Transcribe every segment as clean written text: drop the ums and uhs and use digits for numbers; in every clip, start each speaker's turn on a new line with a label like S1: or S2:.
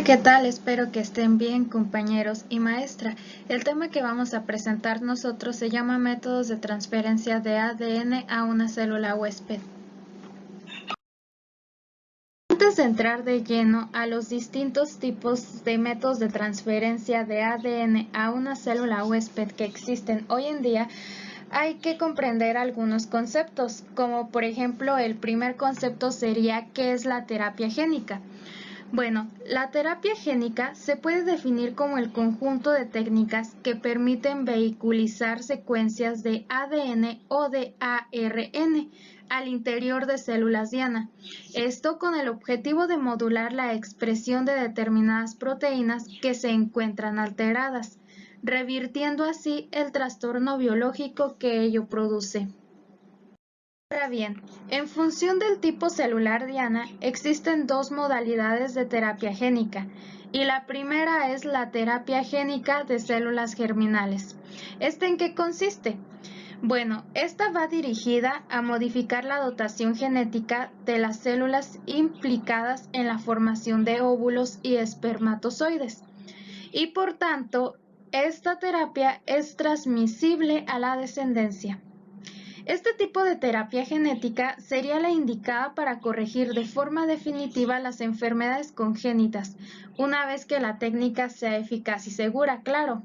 S1: ¿Qué tal? Espero que estén bien, compañeros y maestra. El tema que vamos a presentar nosotros se llama métodos de transferencia de ADN a una célula huésped. Antes de entrar de lleno a los distintos tipos de métodos de transferencia de ADN a una célula huésped que existen hoy en día, hay que comprender algunos conceptos, como por ejemplo el primer concepto sería ¿qué es la terapia génica? Bueno, la terapia génica se puede definir como el conjunto de técnicas que permiten vehiculizar secuencias de ADN o de ARN al interior de células diana. Esto con el objetivo de modular la expresión de determinadas proteínas que se encuentran alteradas, revirtiendo así el trastorno biológico que ello produce. Ahora bien, en función del tipo celular diana, existen dos modalidades de terapia génica, y la primera es la terapia génica de células germinales. ¿Esta en qué consiste? Bueno, esta va dirigida a modificar la dotación genética de las células implicadas en la formación de óvulos y espermatozoides, y por tanto, esta terapia es transmisible a la descendencia. Este tipo de terapia genética sería la indicada para corregir de forma definitiva las enfermedades congénitas, una vez que la técnica sea eficaz y segura, claro.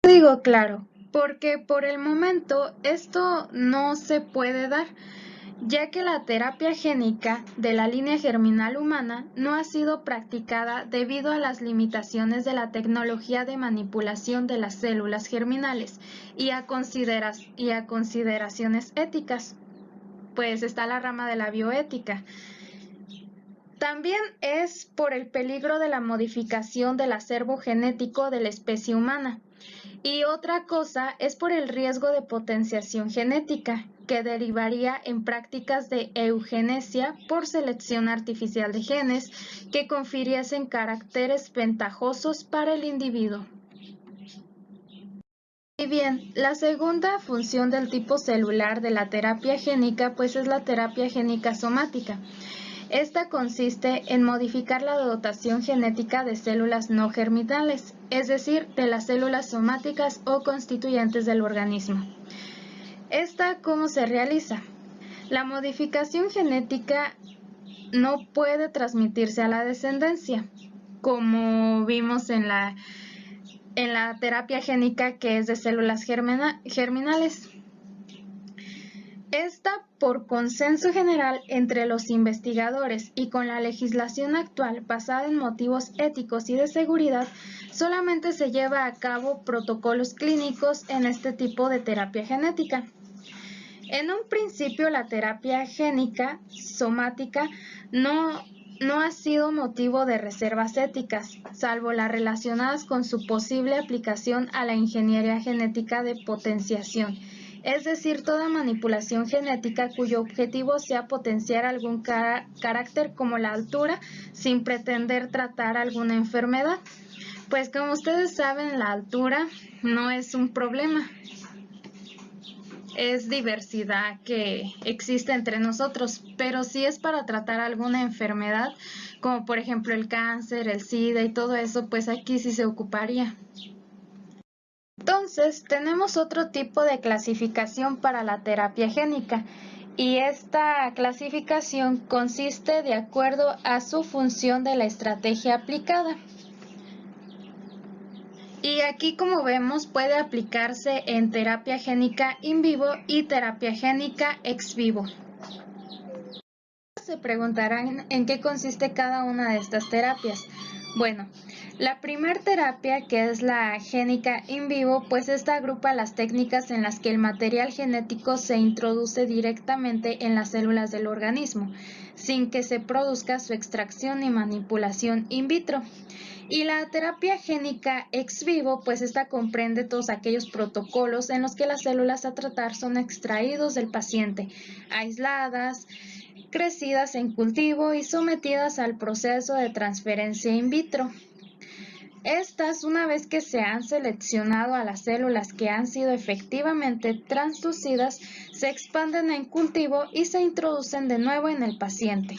S1: Digo claro, porque por el momento esto no se puede dar, ya que la terapia génica de la línea germinal humana no ha sido practicada debido a las limitaciones de la tecnología de manipulación de las células germinales y a consideraciones éticas. Pues está la rama de la bioética. También es por el peligro de la modificación del acervo genético de la especie humana. Y otra cosa es por el riesgo de potenciación genética, que derivaría en prácticas de eugenesia por selección artificial de genes que confiriesen caracteres ventajosos para el individuo. Y bien, la segunda función del tipo celular de la terapia génica pues es la terapia génica somática. Esta consiste en modificar la dotación genética de células no germinales, es decir, de las células somáticas o constituyentes del organismo. ¿Cómo se realiza? La modificación genética no puede transmitirse a la descendencia, como vimos en la terapia génica que es de células germinales. Por consenso general entre los investigadores y con la legislación actual basada en motivos éticos y de seguridad, solamente se lleva a cabo protocolos clínicos en este tipo de terapia genética. En un principio, la terapia génica somática no ha sido motivo de reservas éticas, salvo las relacionadas con su posible aplicación a la ingeniería genética de potenciación, es decir, toda manipulación genética cuyo objetivo sea potenciar algún carácter como la altura sin pretender tratar alguna enfermedad. Pues como ustedes saben, la altura no es un problema. Es diversidad que existe entre nosotros, pero si es para tratar alguna enfermedad, como por ejemplo el cáncer, el SIDA y todo eso, pues aquí sí se ocuparía. Entonces, tenemos otro tipo de clasificación para la terapia génica, y esta clasificación consiste de acuerdo a su función de la estrategia aplicada. Y aquí, como vemos, puede aplicarse en terapia génica in vivo y terapia génica ex vivo. Se preguntarán en qué consiste cada una de estas terapias. Bueno, la primera terapia, que es la génica in vivo, pues esta agrupa las técnicas en las que el material genético se introduce directamente en las células del organismo, sin que se produzca su extracción y manipulación in vitro. Y la terapia génica ex vivo, pues esta comprende todos aquellos protocolos en los que las células a tratar son extraídos del paciente, aisladas, crecidas en cultivo y sometidas al proceso de transferencia in vitro. Estas, una vez que se han seleccionado a las células que han sido efectivamente transducidas, se expanden en cultivo y se introducen de nuevo en el paciente.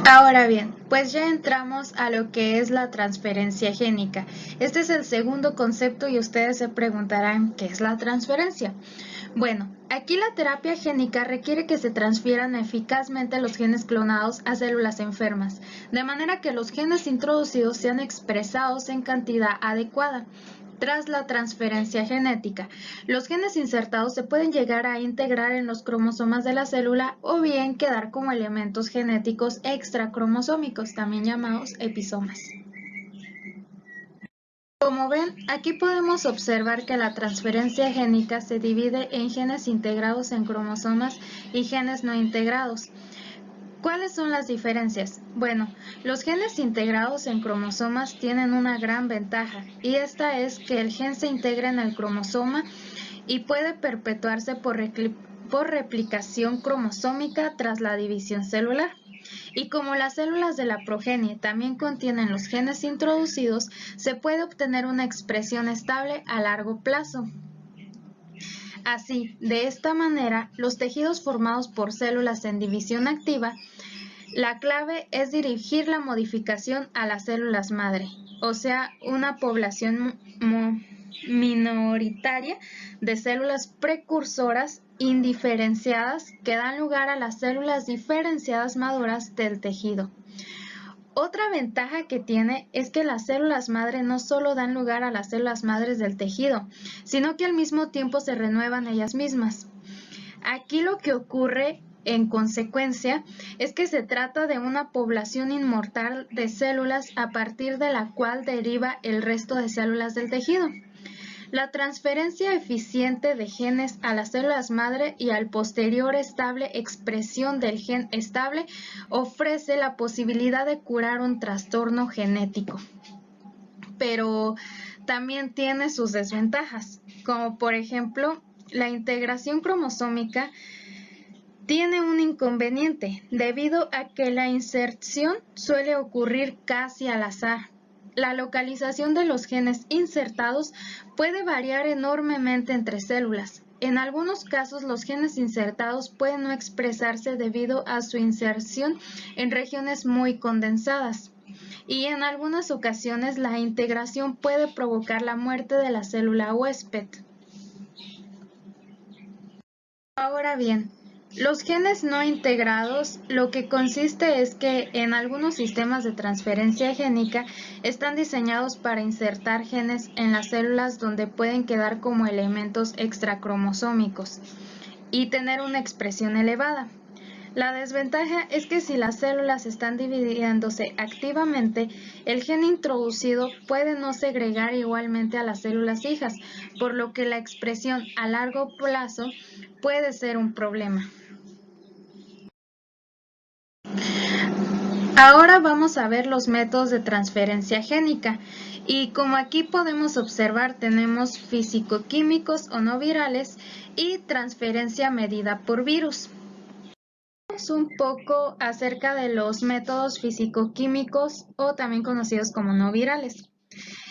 S1: Ahora bien, pues ya entramos a lo que es la transferencia génica. Este es el segundo concepto y ustedes se preguntarán, ¿qué es la transferencia? Bueno, aquí la terapia génica requiere que se transfieran eficazmente los genes clonados a células enfermas, de manera que los genes introducidos sean expresados en cantidad adecuada. Tras la transferencia genética, los genes insertados se pueden llegar a integrar en los cromosomas de la célula o bien quedar como elementos genéticos extracromosómicos, también llamados episomas. Como ven, aquí podemos observar que la transferencia génica se divide en genes integrados en cromosomas y genes no integrados. ¿Cuáles son las diferencias? Bueno, los genes integrados en cromosomas tienen una gran ventaja y esta es que el gen se integra en el cromosoma y puede perpetuarse por replicación cromosómica tras la división celular. Y como las células de la progenie también contienen los genes introducidos, se puede obtener una expresión estable a largo plazo. Así, de esta manera, los tejidos formados por células en división activa, la clave es dirigir la modificación a las células madre, o sea, una población minoritaria de células precursoras indiferenciadas que dan lugar a las células diferenciadas maduras del tejido. Otra ventaja que tiene es que las células madre no solo dan lugar a las células madres del tejido, sino que al mismo tiempo se renuevan ellas mismas. Aquí lo que ocurre en consecuencia es que se trata de una población inmortal de células a partir de la cual deriva el resto de células del tejido. La transferencia eficiente de genes a las células madre y al posterior estable expresión del gen estable ofrece la posibilidad de curar un trastorno genético. Pero también tiene sus desventajas, como por ejemplo, la integración cromosómica tiene un inconveniente debido a que la inserción suele ocurrir casi al azar. La localización de los genes insertados puede variar enormemente entre células. En algunos casos, los genes insertados pueden no expresarse debido a su inserción en regiones muy condensadas. Y en algunas ocasiones, la integración puede provocar la muerte de la célula huésped. Ahora bien, los genes no integrados lo que consiste es que en algunos sistemas de transferencia génica están diseñados para insertar genes en las células donde pueden quedar como elementos extracromosómicos y tener una expresión elevada. La desventaja es que si las células están dividiéndose activamente, el gen introducido puede no segregar igualmente a las células hijas, por lo que la expresión a largo plazo puede ser un problema. Ahora vamos a ver los métodos de transferencia génica y como aquí podemos observar tenemos físico-químicos o no virales y transferencia medida por virus. Un poco acerca de los métodos físico-químicos o también conocidos como no virales.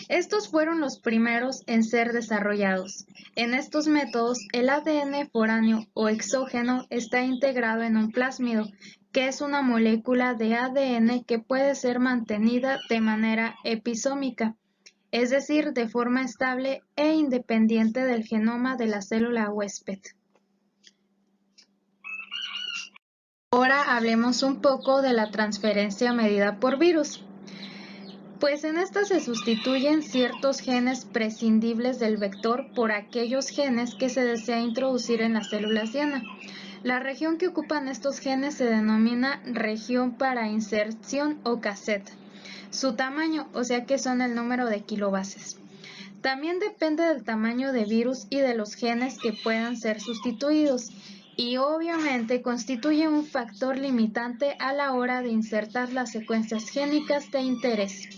S1: Estos fueron los primeros en ser desarrollados. En estos métodos, el ADN foráneo o exógeno está integrado en un plásmido, que es una molécula de ADN que puede ser mantenida de manera episómica, es decir, de forma estable e independiente del genoma de la célula huésped. Ahora hablemos un poco de la transferencia medida por virus. Pues en esta se sustituyen ciertos genes prescindibles del vector por aquellos genes que se desea introducir en las células diana. La región que ocupan estos genes se denomina región para inserción o cassette. Su tamaño, o sea que son el número de kilobases. También depende del tamaño de virus y de los genes que puedan ser sustituidos. Y obviamente constituye un factor limitante a la hora de insertar las secuencias génicas de interés.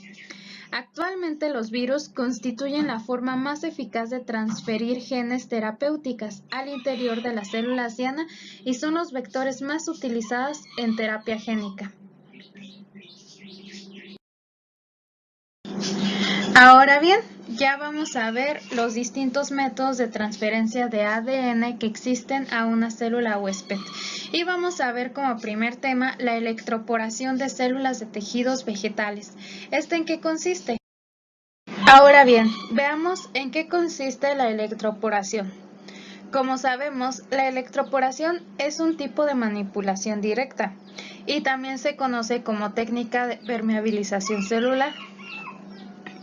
S1: Actualmente los virus constituyen la forma más eficaz de transferir genes terapéuticas al interior de las células diana y son los vectores más utilizados en terapia génica. Ahora bien, ya vamos a ver los distintos métodos de transferencia de ADN que existen a una célula huésped. Y vamos a ver como primer tema la electroporación de células de tejidos vegetales. ¿En qué consiste? Ahora bien, veamos en qué consiste la electroporación. Como sabemos, la electroporación es un tipo de manipulación directa y también se conoce como técnica de permeabilización celular.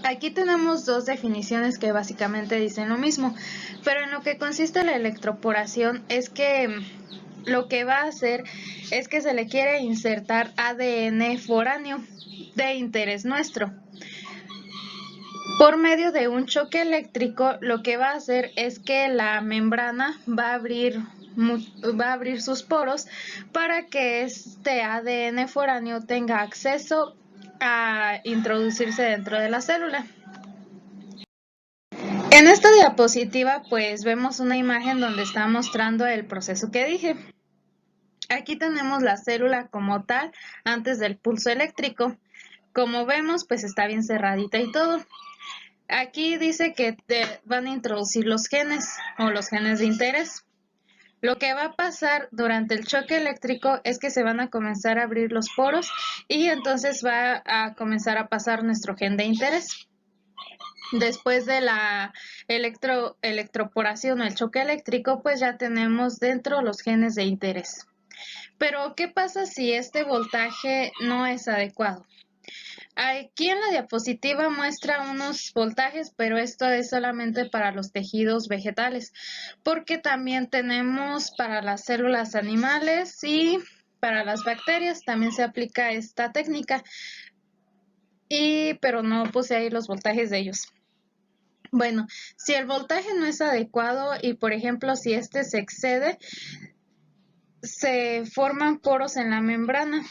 S1: Aquí tenemos dos definiciones que básicamente dicen lo mismo, pero en lo que consiste la electroporación es que lo que va a hacer es que se le quiere insertar ADN foráneo de interés nuestro. Por medio de un choque eléctrico, lo que va a hacer es que la membrana va a abrir sus poros para que este ADN foráneo tenga acceso a introducirse dentro de la célula. En esta diapositiva pues vemos una imagen donde está mostrando el proceso que dije. Aquí tenemos la célula como tal antes del pulso eléctrico. Como vemos pues está bien cerradita y todo. Aquí dice que van a introducir los genes o los genes de interés. Lo que va a pasar durante el choque eléctrico es que se van a comenzar a abrir los poros y entonces va a comenzar a pasar nuestro gen de interés. Después de la electroporación o el choque eléctrico, pues ya tenemos dentro los genes de interés. Pero, ¿qué pasa si este voltaje no es adecuado? Aquí en la diapositiva muestra unos voltajes, pero esto es solamente para los tejidos vegetales, porque también tenemos para las células animales y para las bacterias también se aplica esta técnica, pero no puse ahí los voltajes de ellos. Bueno, si el voltaje no es adecuado y, por ejemplo, si este se excede, se forman poros en la membrana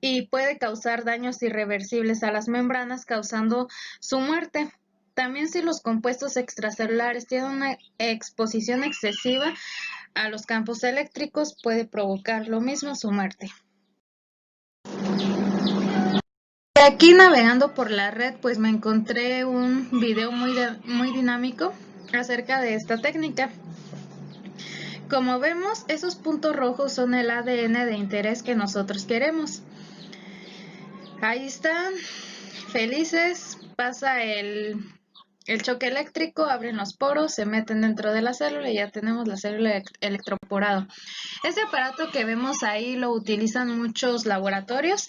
S1: y puede causar daños irreversibles a las membranas, causando su muerte. También si los compuestos extracelulares tienen una exposición excesiva a los campos eléctricos, puede provocar lo mismo, su muerte. Aquí navegando por la red, pues me encontré un video muy dinámico acerca de esta técnica. Como vemos, esos puntos rojos son el ADN de interés que nosotros queremos. Ahí están, felices, pasa el choque eléctrico, abren los poros, se meten dentro de la célula y ya tenemos la célula electroporada. Este aparato que vemos ahí lo utilizan muchos laboratorios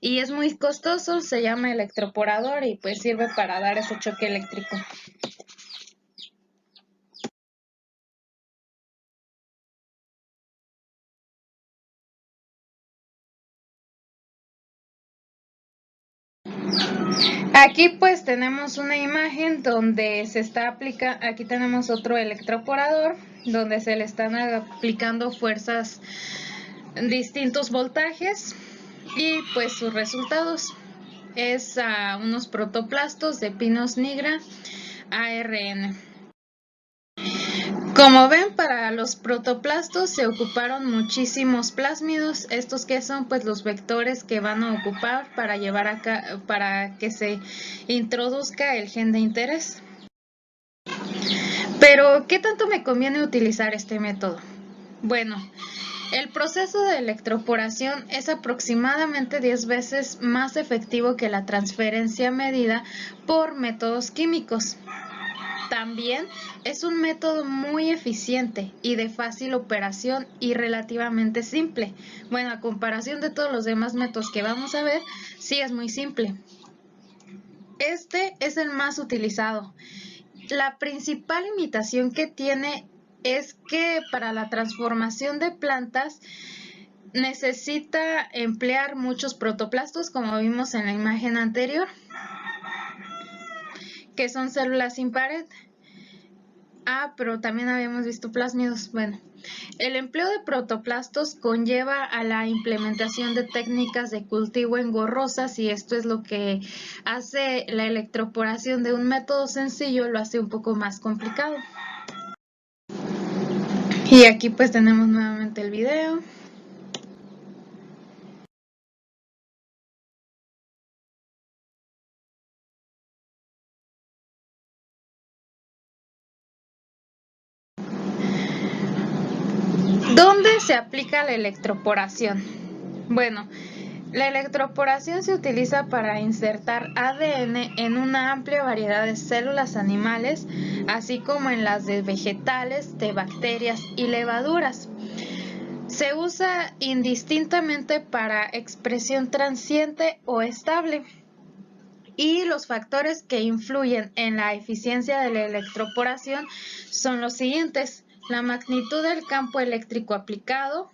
S1: y es muy costoso, se llama electroporador y pues sirve para dar ese choque eléctrico. Aquí pues tenemos una imagen donde se está aplicando, aquí tenemos otro electroporador donde se le están aplicando fuerzas, distintos voltajes y pues sus resultados es a unos protoplastos de Pinus nigra ARN. Como ven, para los protoplastos se ocuparon muchísimos plásmidos, estos que son pues los vectores que van a ocupar para que se introduzca el gen de interés. Pero, ¿qué tanto me conviene utilizar este método? Bueno, el proceso de electroporación es aproximadamente 10 veces más efectivo que la transferencia medida por métodos químicos. También es un método muy eficiente y de fácil operación y relativamente simple. Bueno, a comparación de todos los demás métodos que vamos a ver, sí es muy simple. Este es el más utilizado. La principal limitación que tiene es que para la transformación de plantas necesita emplear muchos protoplastos, como vimos en la imagen anterior, que son células sin pared. Pero también habíamos visto plásmidos. Bueno, el empleo de protoplastos conlleva a la implementación de técnicas de cultivo engorrosas y esto es lo que hace la electroporación de un método sencillo, lo hace un poco más complicado. Y aquí pues tenemos nuevamente el video. ¿Dónde se aplica la electroporación? Bueno, la electroporación se utiliza para insertar ADN en una amplia variedad de células animales, así como en las de vegetales, de bacterias y levaduras. Se usa indistintamente para expresión transiente o estable. Y los factores que influyen en la eficiencia de la electroporación son los siguientes: la magnitud del campo eléctrico aplicado,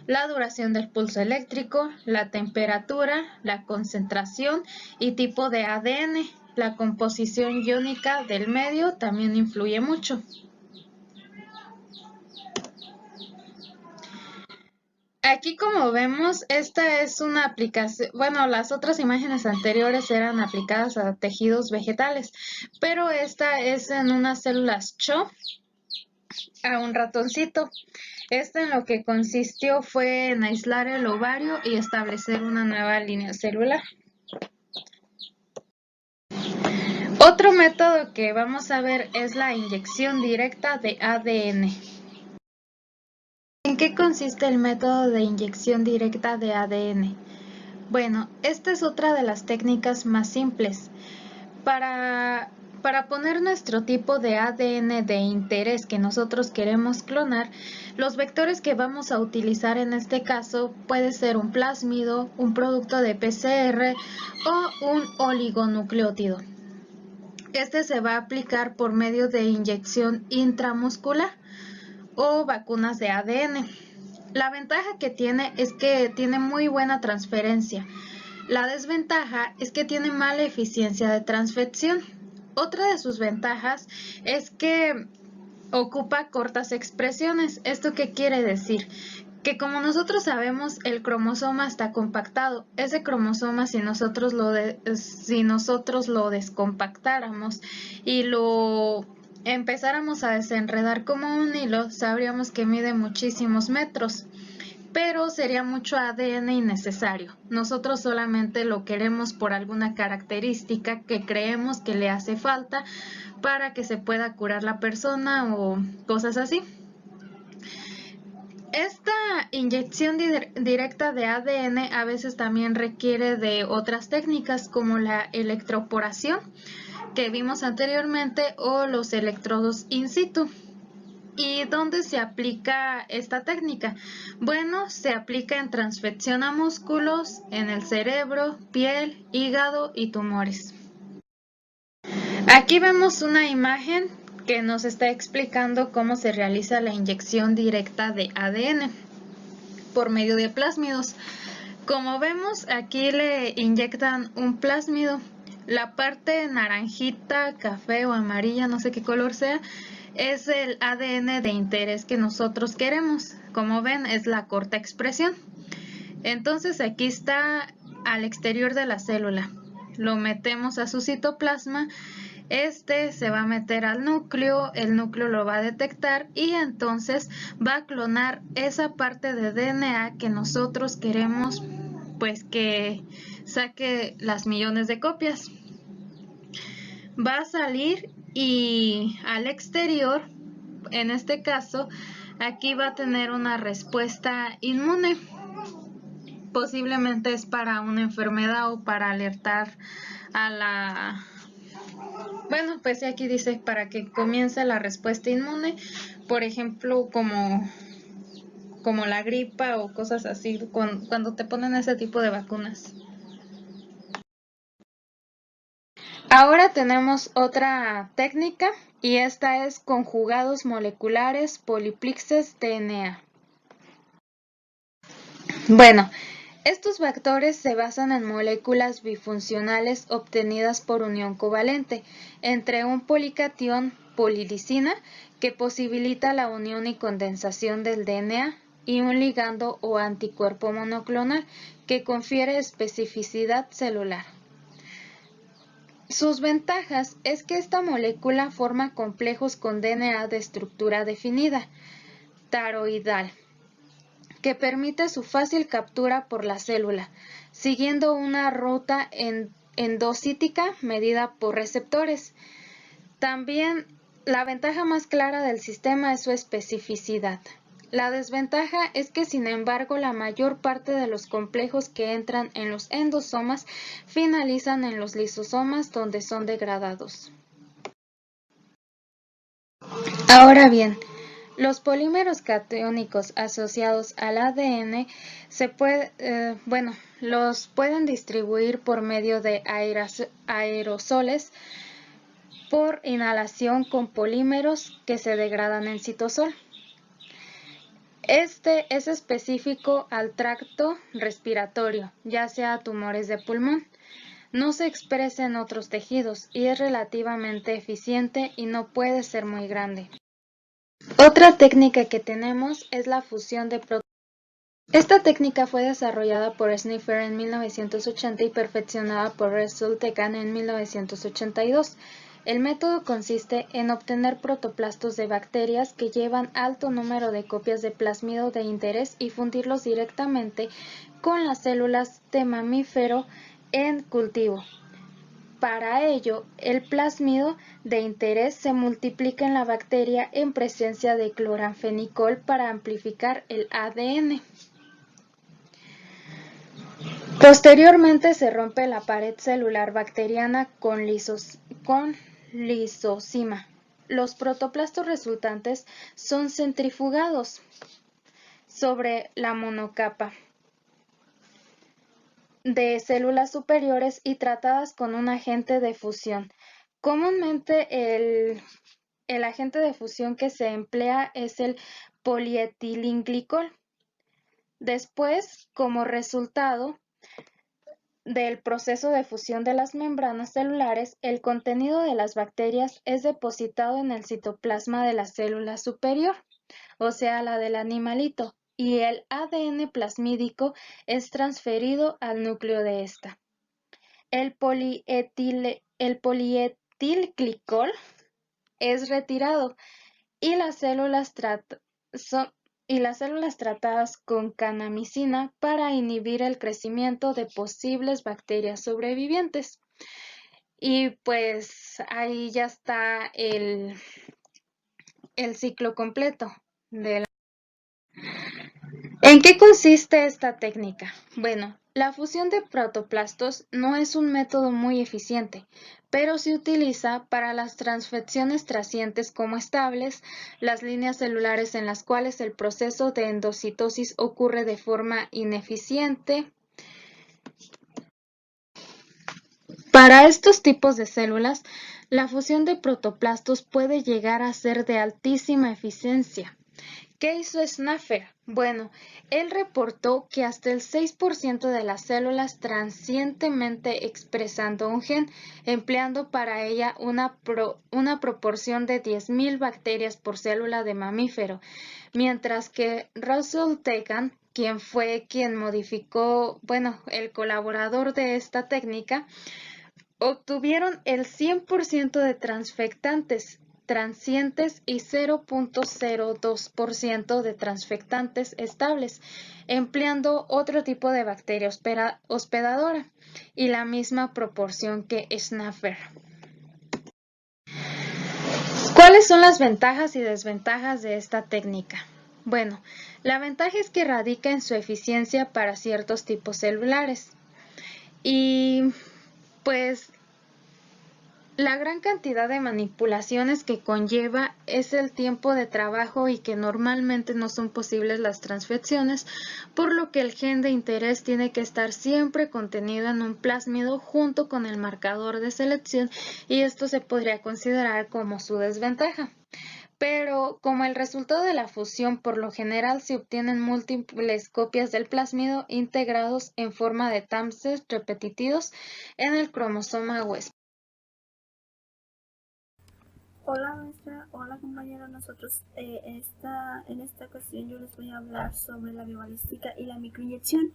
S1: la duración del pulso eléctrico, la temperatura, la concentración y tipo de ADN. La composición iónica del medio también influye mucho. Aquí como vemos, esta es una aplicación, bueno, las otras imágenes anteriores eran aplicadas a tejidos vegetales, pero esta es en unas células CHO a un ratoncito. En lo que consistió fue en aislar el ovario y establecer una nueva línea celular. Otro método que vamos a ver es la inyección directa de ADN. ¿En qué consiste el método de inyección directa de ADN? Bueno, esta es otra de las técnicas más simples. Para poner nuestro tipo de ADN de interés que nosotros queremos clonar, los vectores que vamos a utilizar en este caso puede ser un plásmido, un producto de PCR o un oligonucleótido. Este se va a aplicar por medio de inyección intramuscular o vacunas de ADN. La ventaja que tiene es que tiene muy buena transferencia. La desventaja es que tiene mala eficiencia de transfección. Otra de sus ventajas es que ocupa cortas expresiones. ¿Esto qué quiere decir? Que como nosotros sabemos, el cromosoma está compactado. Ese cromosoma, si nosotros lo descompactáramos y lo empezáramos a desenredar como un hilo, sabríamos que mide muchísimos metros, pero sería mucho ADN innecesario. Nosotros solamente lo queremos por alguna característica que creemos que le hace falta para que se pueda curar la persona o cosas así. Esta inyección directa de ADN a veces también requiere de otras técnicas como la electroporación que vimos anteriormente o los electrodos in situ. ¿Y dónde se aplica esta técnica? Bueno, se aplica en transfección a músculos, en el cerebro, piel, hígado y tumores. Aquí vemos una imagen que nos está explicando cómo se realiza la inyección directa de ADN por medio de plásmidos. Como vemos, aquí le inyectan un plásmido. La parte naranjita, café o amarilla, no sé qué color sea, es el ADN de interés que nosotros queremos. Como ven, es la corta expresión. Entonces aquí está al exterior de la célula. Lo metemos a su citoplasma. Se va a meter al núcleo, el núcleo lo va a detectar y entonces va a clonar esa parte de DNA que nosotros queremos, pues que saque las millones de copias. Va a salir y al exterior, en este caso, aquí va a tener una respuesta inmune. Posiblemente es para una enfermedad o para alertar a la... Bueno, pues aquí dice para que comience la respuesta inmune, por ejemplo, como la gripa o cosas así, cuando te ponen ese tipo de vacunas. Ahora tenemos otra técnica y esta es conjugados moleculares poliplixes DNA. Bueno, estos vectores se basan en moléculas bifuncionales obtenidas por unión covalente entre un policatión polilisina que posibilita la unión y condensación del DNA y un ligando o anticuerpo monoclonal que confiere especificidad celular. Sus ventajas es que esta molécula forma complejos con DNA de estructura definida, toroidal, que permite su fácil captura por la célula, siguiendo una ruta endocítica medida por receptores. También la ventaja más clara del sistema es su especificidad. La desventaja es que, sin embargo, la mayor parte de los complejos que entran en los endosomas finalizan en los lisosomas, donde son degradados. Ahora bien, los polímeros catiónicos asociados al ADN los pueden distribuir por medio de aerosoles por inhalación con polímeros que se degradan en citosol. Este es específico al tracto respiratorio, ya sea tumores de pulmón. No se expresa en otros tejidos y es relativamente eficiente y no puede ser muy grande. Otra técnica que tenemos es la fusión de proteínas. Esta técnica fue desarrollada por Sniffer en 1980 y perfeccionada por Russell Tecan en 1982. El método consiste en obtener protoplastos de bacterias que llevan alto número de copias de plásmido de interés y fundirlos directamente con las células de mamífero en cultivo. Para ello, el plásmido de interés se multiplica en la bacteria en presencia de cloranfenicol para amplificar el ADN. Posteriormente se rompe la pared celular bacteriana con lisosima. Los protoplastos resultantes son centrifugados sobre la monocapa de células superiores y tratadas con un agente de fusión. Comúnmente el agente de fusión que se emplea es el polietilenglicol. Después, como resultado del proceso de fusión de las membranas celulares, el contenido de las bacterias es depositado en el citoplasma de la célula superior, o sea, la del animalito, y el ADN plasmídico es transferido al núcleo de esta. El polietilglicol es retirado y las células tratadas con kanamicina para inhibir el crecimiento de posibles bacterias sobrevivientes. Y pues ahí ya está el ciclo completo de ¿En qué consiste esta técnica? Bueno, la fusión de protoplastos no es un método muy eficiente, pero se utiliza para las transfecciones trascientes como estables, las líneas celulares en las cuales el proceso de endocitosis ocurre de forma ineficiente. Para estos tipos de células, la fusión de protoplastos puede llegar a ser de altísima eficiencia. ¿Qué hizo Sniffer? Bueno, él reportó que hasta el 6% de las células transientemente expresando un gen, empleando para ella una proporción de 10.000 bacterias por célula de mamífero, mientras que Russell Tecan, quien modificó, el colaborador de esta técnica, obtuvieron el 100% de transfectantes transientes y 0.02% de transfectantes estables, empleando otro tipo de bacteria hospedadora y la misma proporción que Sniffer. ¿Cuáles son las ventajas y desventajas de esta técnica? Bueno, la ventaja es que radica en su eficiencia para ciertos tipos celulares y pues la gran cantidad de manipulaciones que conlleva es el tiempo de trabajo y que normalmente no son posibles las transfecciones, por lo que el gen de interés tiene que estar siempre contenido en un plásmido junto con el marcador de selección y esto se podría considerar como su desventaja. Pero como el resultado de la fusión por lo general se obtienen múltiples copias del plásmido integrados en forma de támses repetitivos en el cromosoma huésped.
S2: Hola maestra, hola compañeros, nosotros en esta ocasión yo les voy a hablar sobre la biobalística y la microinyección.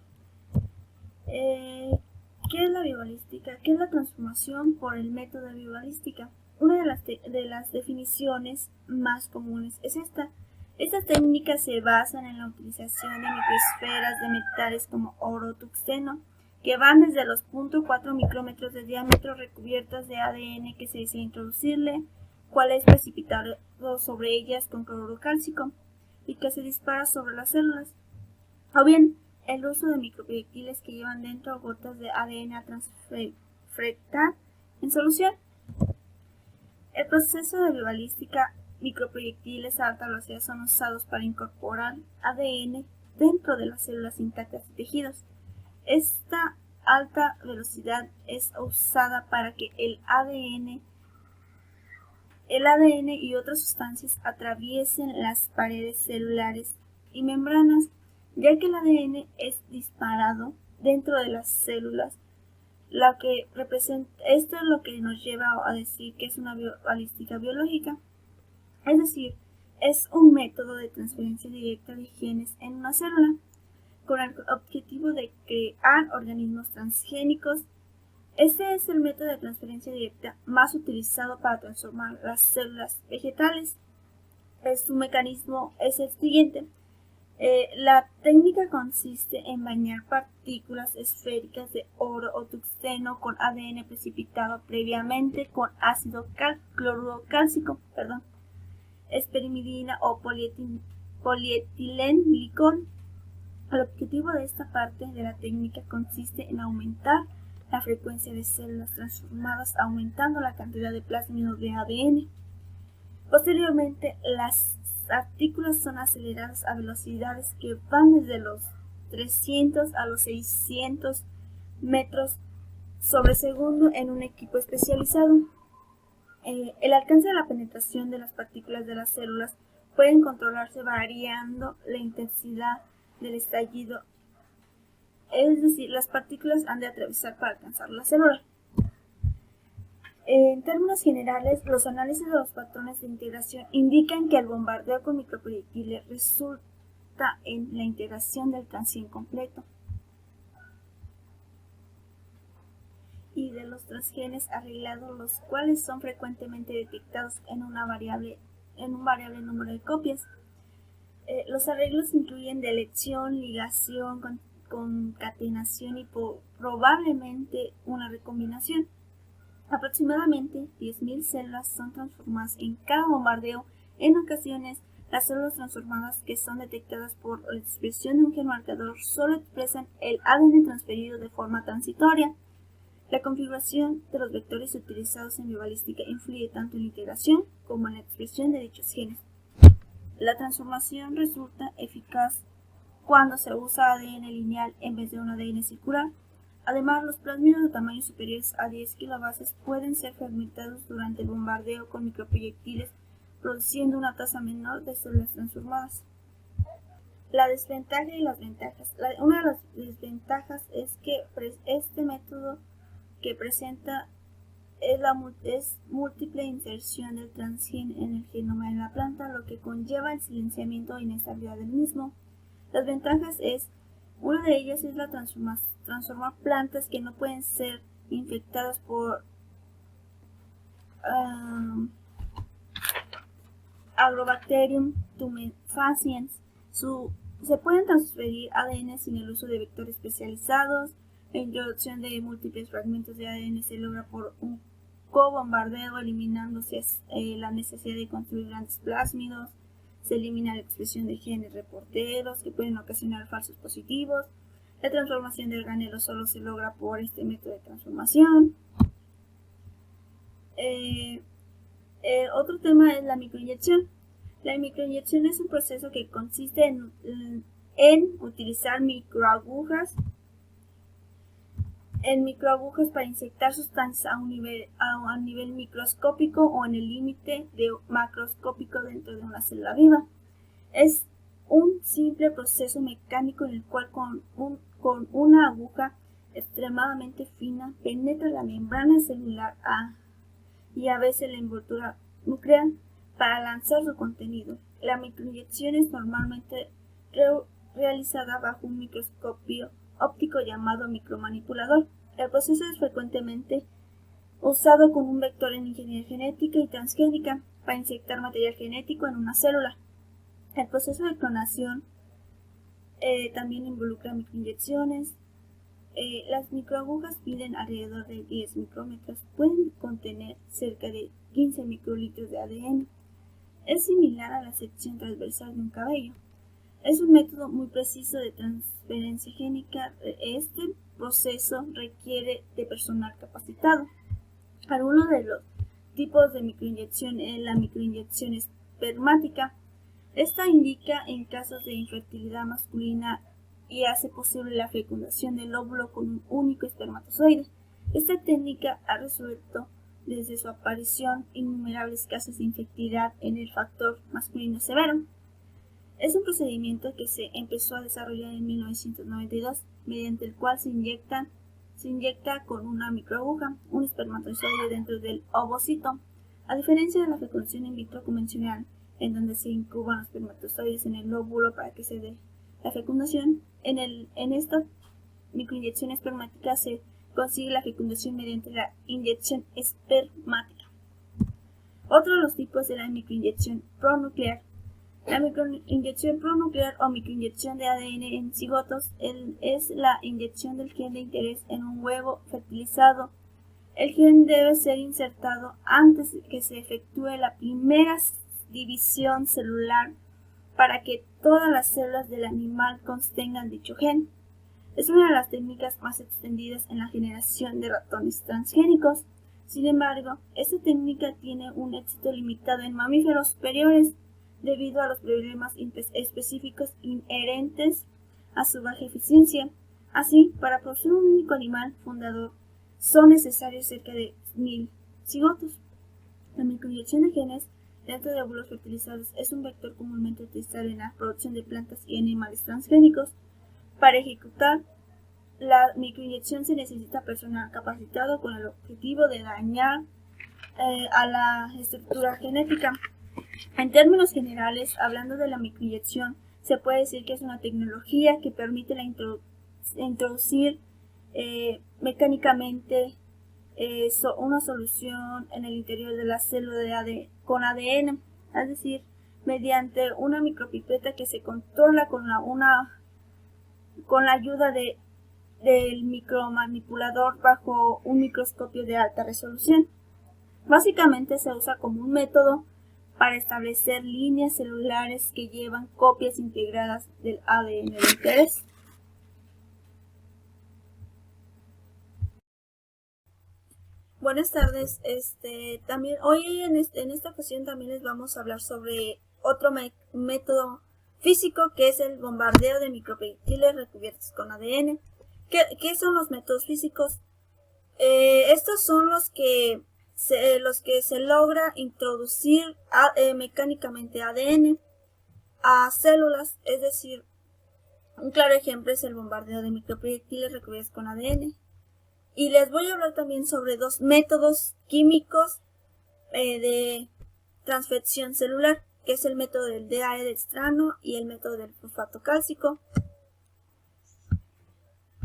S2: ¿Qué es la biobalística? ¿Qué es la transformación por el método de biobalística? Una de las definiciones más comunes es esta. Estas técnicas se basan en la utilización de microesferas de metales como oro o tuxteno, que van desde los 0.4 micrómetros de diámetro recubiertas de ADN que se desea introducirle, cual es precipitado sobre ellas con cloruro cálcico y que se dispara sobre las células. O bien, el uso de microproyectiles que llevan dentro gotas de ADN a transfectar en solución. El proceso de biobalística, microproyectiles a alta velocidad son usados para incorporar ADN dentro de las células intactas y tejidos. Esta alta velocidad es usada para que el ADN y otras sustancias atraviesen las paredes celulares y membranas, ya que el ADN es disparado dentro de las células. Esto es lo que nos lleva a decir que es una biobalística biológica, es decir, es un método de transferencia directa de genes en una célula, con el objetivo de crear organismos transgénicos. Este es el método de transferencia directa más utilizado para transformar las células vegetales. Su mecanismo es el siguiente. La técnica consiste en bañar partículas esféricas de oro o tuxteno con ADN precipitado previamente con ácido cloruro cálcico, espermidina o polietilenglicol. El objetivo de esta parte de la técnica consiste en aumentar la frecuencia de células transformadas, aumentando la cantidad de plásmidos de ADN. Posteriormente, las partículas son aceleradas a velocidades que van desde los 300 a los 600 metros sobre segundo en un equipo especializado. El alcance de la penetración de las partículas de las células pueden controlarse variando la intensidad del estallido, es decir, las partículas han de atravesar para alcanzar la célula. En términos generales, los análisis de los patrones de integración indican que el bombardeo con microproyectiles resulta en la integración del transgén completo y de los transgenes arreglados, los cuales son frecuentemente detectados en un variable número de copias. Los arreglos incluyen deleción, ligación, concatenación y probablemente una recombinación. Aproximadamente 10.000 células son transformadas en cada bombardeo. En ocasiones, las células transformadas que son detectadas por la expresión de un gen marcador solo expresan el ADN transferido de forma transitoria. La configuración de los vectores utilizados en biobalística influye tanto en la integración como en la expresión de dichos genes. La transformación resulta eficaz cuando se usa ADN lineal en vez de un ADN circular. Además, los plásmidos de tamaños superiores a 10 kilobases pueden ser fragmentados durante el bombardeo con microproyectiles, produciendo una tasa menor de células transformadas. La desventaja y las ventajas. Una de las desventajas es que este método que presenta es múltiple inserción del transgén en el genoma de la planta, lo que conlleva el silenciamiento e inestabilidad del mismo. Las ventajas una de ellas es la transformar plantas que no pueden ser infectadas por Agrobacterium tumefaciens. Se pueden transferir ADN sin el uso de vectores especializados. La introducción de múltiples fragmentos de ADN se logra por un co-bombardeo, eliminándose la necesidad de construir grandes plásmidos. Se elimina la expresión de genes reporteros que pueden ocasionar falsos positivos. La transformación del organelo solo se logra por este método de transformación. Otro tema es la microinyección. La microinyección es un proceso que consiste en utilizar microagujas para inyectar sustancias a nivel microscópico o en el límite macroscópico dentro de una célula viva. Es un simple proceso mecánico en el cual con una aguja extremadamente fina penetra la membrana celular y a veces la envoltura nuclear para lanzar su contenido. La microinyección es normalmente realizada bajo un microscopio óptico llamado micromanipulador. El proceso es frecuentemente usado con un vector en ingeniería genética y transgénica para inyectar material genético en una célula. El proceso de clonación también involucra microinyecciones. Las microagujas miden alrededor de 10 micrómetros, pueden contener cerca de 15 microlitros de ADN. Es similar a la sección transversal de un cabello. Es un método muy preciso de transferencia génica. Este proceso requiere de personal capacitado. Algunos de los tipos de microinyección es la microinyección espermática. Esta indica en casos de infertilidad masculina y hace posible la fecundación del óvulo con un único espermatozoide. Esta técnica ha resuelto desde su aparición innumerables casos de infertilidad en el factor masculino severo. Es un procedimiento que se empezó a desarrollar en 1992, mediante el cual se inyecta con una microaguja un espermatozoide dentro del ovocito. A diferencia de la fecundación in vitro convencional, en donde se incuban los espermatozoides en el óvulo para que se dé la fecundación, en esta microinyección espermática se consigue la fecundación mediante la inyección espermática. Otro de los tipos de la microinyección pronuclear. La microinyección pronuclear o microinyección de ADN en cigotos es la inyección del gen de interés en un huevo fertilizado. El gen debe ser insertado antes de que se efectúe la primera división celular para que todas las células del animal contengan dicho gen. Es una de las técnicas más extendidas en la generación de ratones transgénicos. Sin embargo, esta técnica tiene un éxito limitado en mamíferos superiores debido a los problemas específicos inherentes a su baja eficiencia. Así, para producir un único animal fundador son necesarios cerca de 1000 cigotos. La microinyección de genes dentro de óvulos fertilizados es un vector comúnmente utilizado en la producción de plantas y animales transgénicos. Para ejecutar la microinyección se necesita personal capacitado con el objetivo de dañar a la estructura genética. En términos generales, hablando de la microinyección, se puede decir que es una tecnología que permite introducir mecánicamente una solución en el interior de la célula con ADN, es decir, mediante una micropipeta que se controla con la ayuda del micromanipulador bajo un microscopio de alta resolución. Básicamente se usa como un método para establecer líneas celulares que llevan copias integradas del ADN de interés. Buenas tardes. También hoy en esta ocasión también les vamos a hablar sobre otro método físico, que es el bombardeo de microproyectiles recubiertos con ADN. ¿Qué son los métodos físicos? Estos son los que se logra introducir mecánicamente ADN a células, es decir, un claro ejemplo es el bombardeo de microproyectiles recubiertos con ADN. Y les voy a hablar también sobre dos métodos químicos de transfección celular, que es el método del dextrano y el método del fosfato cálcico.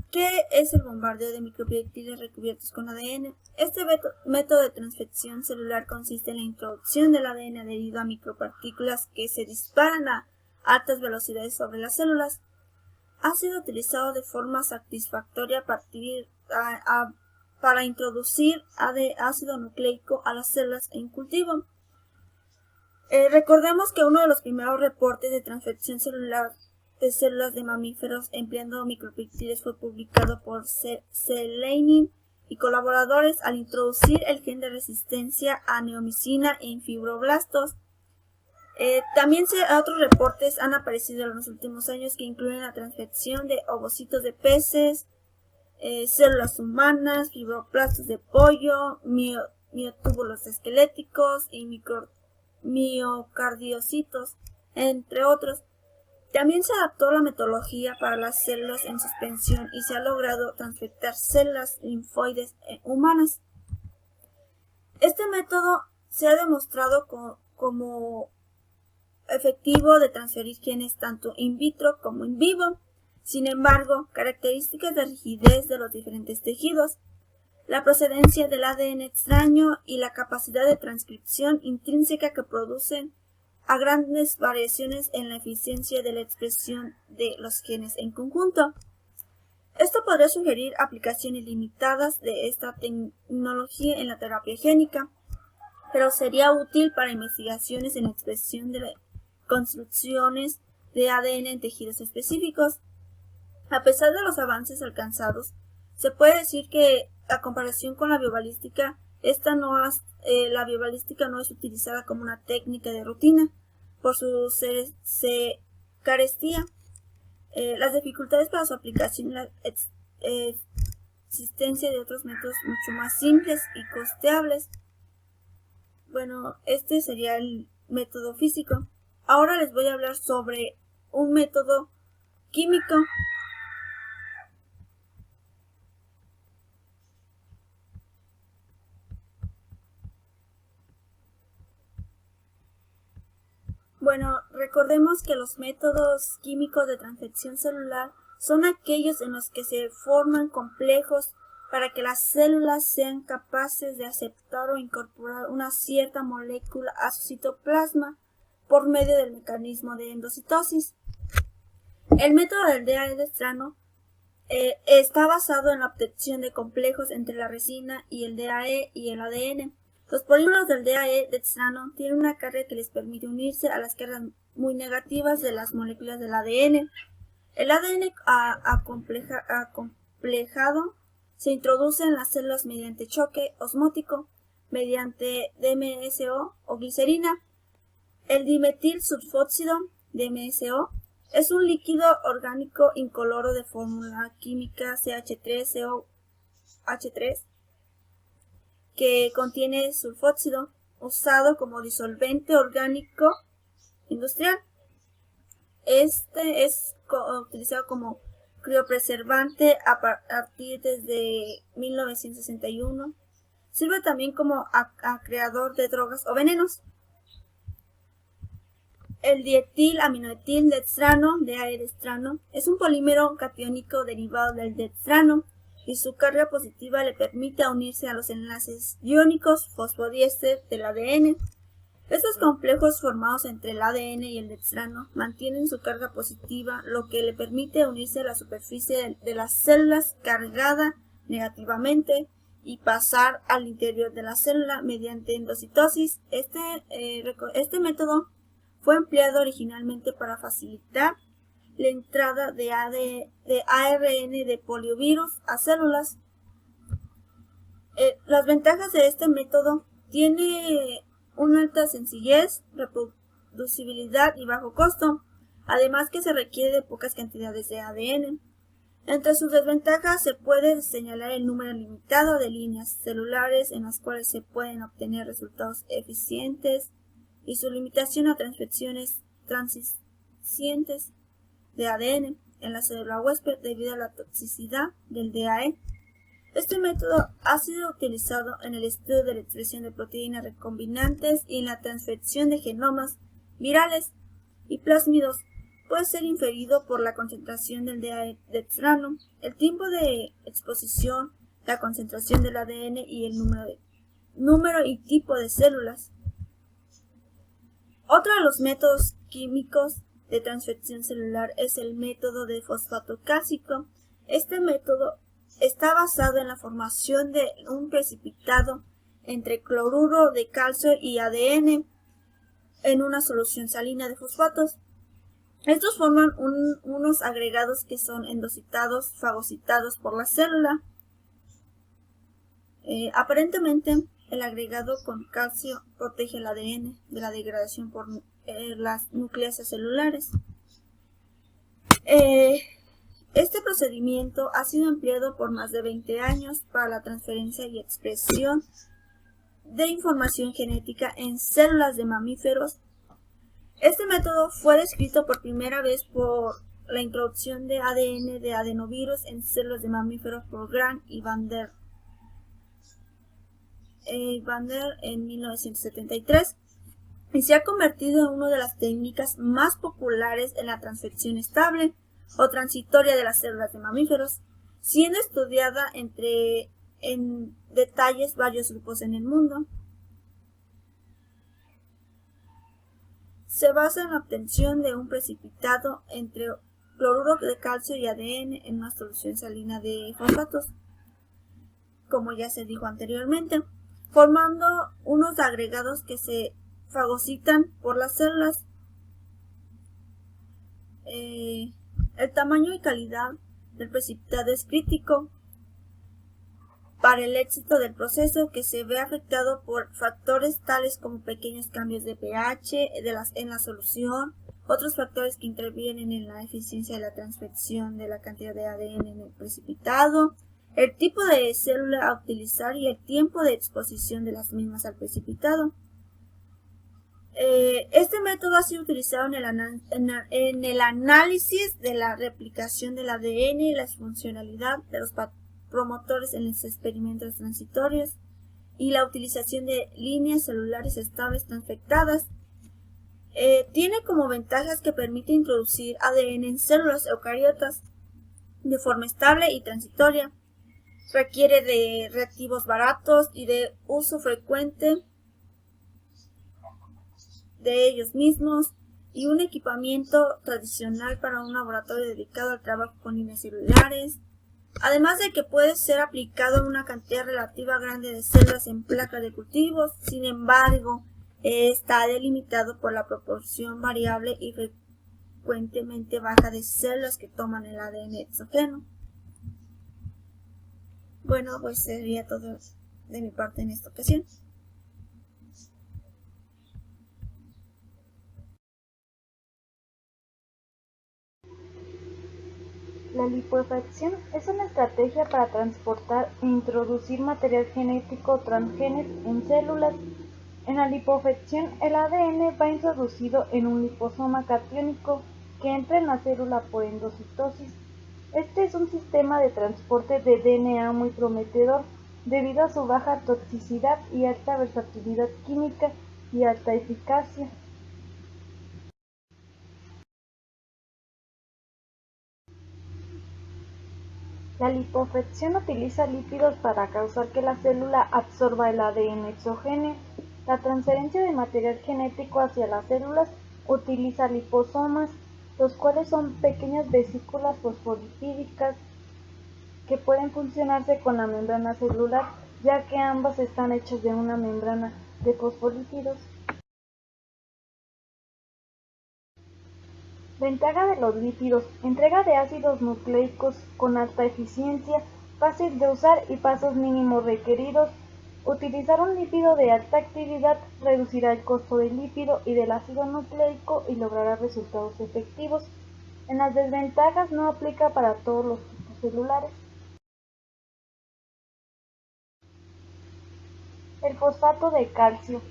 S2: ¿Qué es el bombardeo de microproyectiles recubiertos con ADN? Este método de transfección celular consiste en la introducción del ADN adherido a micropartículas que se disparan a altas velocidades sobre las células. Ha sido utilizado de forma satisfactoria para introducir ácido nucleico a las células en cultivo. Recordemos que uno de los primeros reportes de transfección celular de células de mamíferos empleando microproyectiles fue publicado por Selenin y colaboradores al introducir el gen de resistencia a neomicina en fibroblastos. También otros reportes han aparecido en los últimos años que incluyen la transfección de ovocitos de peces, células humanas, fibroblastos de pollo, miotúbulos esqueléticos y miocardiocitos, entre otros. También se adaptó la metodología para las células en suspensión y se ha logrado transfectar células linfoides humanas. Este método se ha demostrado como efectivo de transferir genes tanto in vitro como in vivo. Sin embargo, características de rigidez de los diferentes tejidos, la procedencia del ADN extraño y la capacidad de transcripción intrínseca que producen a grandes variaciones en la eficiencia de la expresión de los genes en conjunto. Esto podría sugerir aplicaciones limitadas de esta tecnología en la terapia génica, pero sería útil para investigaciones en la expresión de construcciones de ADN en tejidos específicos. A pesar de los avances alcanzados, se puede decir que, a comparación con la biobalística, la biobalística no es utilizada como una técnica de rutina por su carestía. Las dificultades para su aplicación y la existencia de otros métodos mucho más simples y costeables. Bueno, este sería el método físico. Ahora les voy a hablar sobre un método químico. Bueno, recordemos que los métodos químicos de transfección celular son aquellos en los que se forman complejos para que las células sean capaces de aceptar o incorporar una cierta molécula a su citoplasma por medio del mecanismo de endocitosis. El método del DAE dextrano está basado en la obtención de complejos entre la resina y el DAE y el ADN. Los polímeros del DAE dextrano tienen una carga que les permite unirse a las cargas muy negativas de las moléculas del ADN. El ADN acomplejado se introduce en las células mediante choque osmótico, mediante DMSO o glicerina. El dimetilsulfóxido, DMSO, es un líquido orgánico incoloro de fórmula química CH3COH3 que contiene sulfóxido, usado como disolvente orgánico industrial. Este es utilizado como criopreservante a partir desde 1961. Sirve también como creador de drogas o venenos. El dietilaminoetil dextrano, DAE dextrano, es un polímero catiónico derivado del dextrano y su carga positiva le permite unirse a los enlaces iónicos fosfodiéster del ADN. Estos complejos formados entre el ADN y el dextrano mantienen su carga positiva, lo que le permite unirse a la superficie de las células cargada negativamente y pasar al interior de la célula mediante endocitosis. Este método fue empleado originalmente para facilitar la entrada de ARN de poliovirus a células. Las ventajas de este método tiene una alta sencillez, reproducibilidad y bajo costo, además que se requiere de pocas cantidades de ADN. Entre sus desventajas se puede señalar el número limitado de líneas celulares en las cuales se pueden obtener resultados eficientes y su limitación a transfecciones transicientes de ADN en la célula huésped debido a la toxicidad del DAE. Este método ha sido utilizado en el estudio de la expresión de proteínas recombinantes y en la transfección de genomas virales y plásmidos. Puede ser inferido por la concentración del DAE dextrano, el tiempo de exposición, la concentración del ADN y el número y tipo de células. Otro de los métodos químicos de transfección celular es el método de fosfato cálcico. Este método está basado en la formación de un precipitado entre cloruro de calcio y ADN en una solución salina de fosfatos. Estos forman unos agregados que son endocitados, fagocitados por la célula. Aparentemente, el agregado con calcio protege el ADN de la degradación por las nucleasas celulares. Este procedimiento ha sido empleado por más de 20 años para la transferencia y expresión de información genética en células de mamíferos. Este método fue descrito por primera vez por la introducción de ADN de adenovirus en células de mamíferos por Grant y Van der Bander en 1973 y se ha convertido en una de las técnicas más populares en la transfección estable o transitoria de las células de mamíferos, siendo estudiada en detalles varios grupos en el mundo. Se basa en la obtención de un precipitado entre cloruro de calcio y ADN en una solución salina de fosfatos, como ya se dijo anteriormente, formando unos agregados que se fagocitan por las células. El tamaño y calidad del precipitado es crítico para el éxito del proceso, que se ve afectado por factores tales como pequeños cambios de pH en la solución, otros factores que intervienen en la eficiencia de la transfección de la cantidad de ADN en el precipitado, el tipo de célula a utilizar y el tiempo de exposición de las mismas al precipitado. Este método ha sido utilizado en el análisis de la replicación del ADN y la funcionalidad de los promotores en los experimentos transitorios y la utilización de líneas celulares estables transfectadas. Tiene como ventajas que permite introducir ADN en células eucariotas de forma estable y transitoria. Requiere de reactivos baratos y de uso frecuente de ellos mismos y un equipamiento tradicional para un laboratorio dedicado al trabajo con líneas celulares. Además de que puede ser aplicado a una cantidad relativa grande de células en placas de cultivos, sin embargo, está delimitado por la proporción variable y frecuentemente baja de células que toman el ADN exógeno. Bueno, pues sería todo de mi parte en esta ocasión.
S1: La lipoefacción es una estrategia para transportar e introducir material genético transgenes en células. En la lipoefacción, el ADN va introducido en un liposoma catiónico que entra en la célula por endocitosis. Este es un sistema de transporte de DNA muy prometedor debido a su baja toxicidad y alta versatilidad química y alta eficacia. La lipoefacción utiliza lípidos para causar que la célula absorba el ADN exógeno. La transferencia de material genético hacia las células utiliza liposomas, los cuales son pequeñas vesículas fosfolipídicas que pueden funcionarse con la membrana celular, ya que ambas están hechas de una membrana de fosfolípidos. Ventaja de los lípidos: entrega de ácidos nucleicos con alta eficiencia, fácil de usar y pasos mínimos requeridos. Utilizar un lípido de alta actividad reducirá el costo del lípido y del ácido nucleico y logrará resultados efectivos. En las desventajas no aplica para todos los tipos celulares. El fosfato de calcio.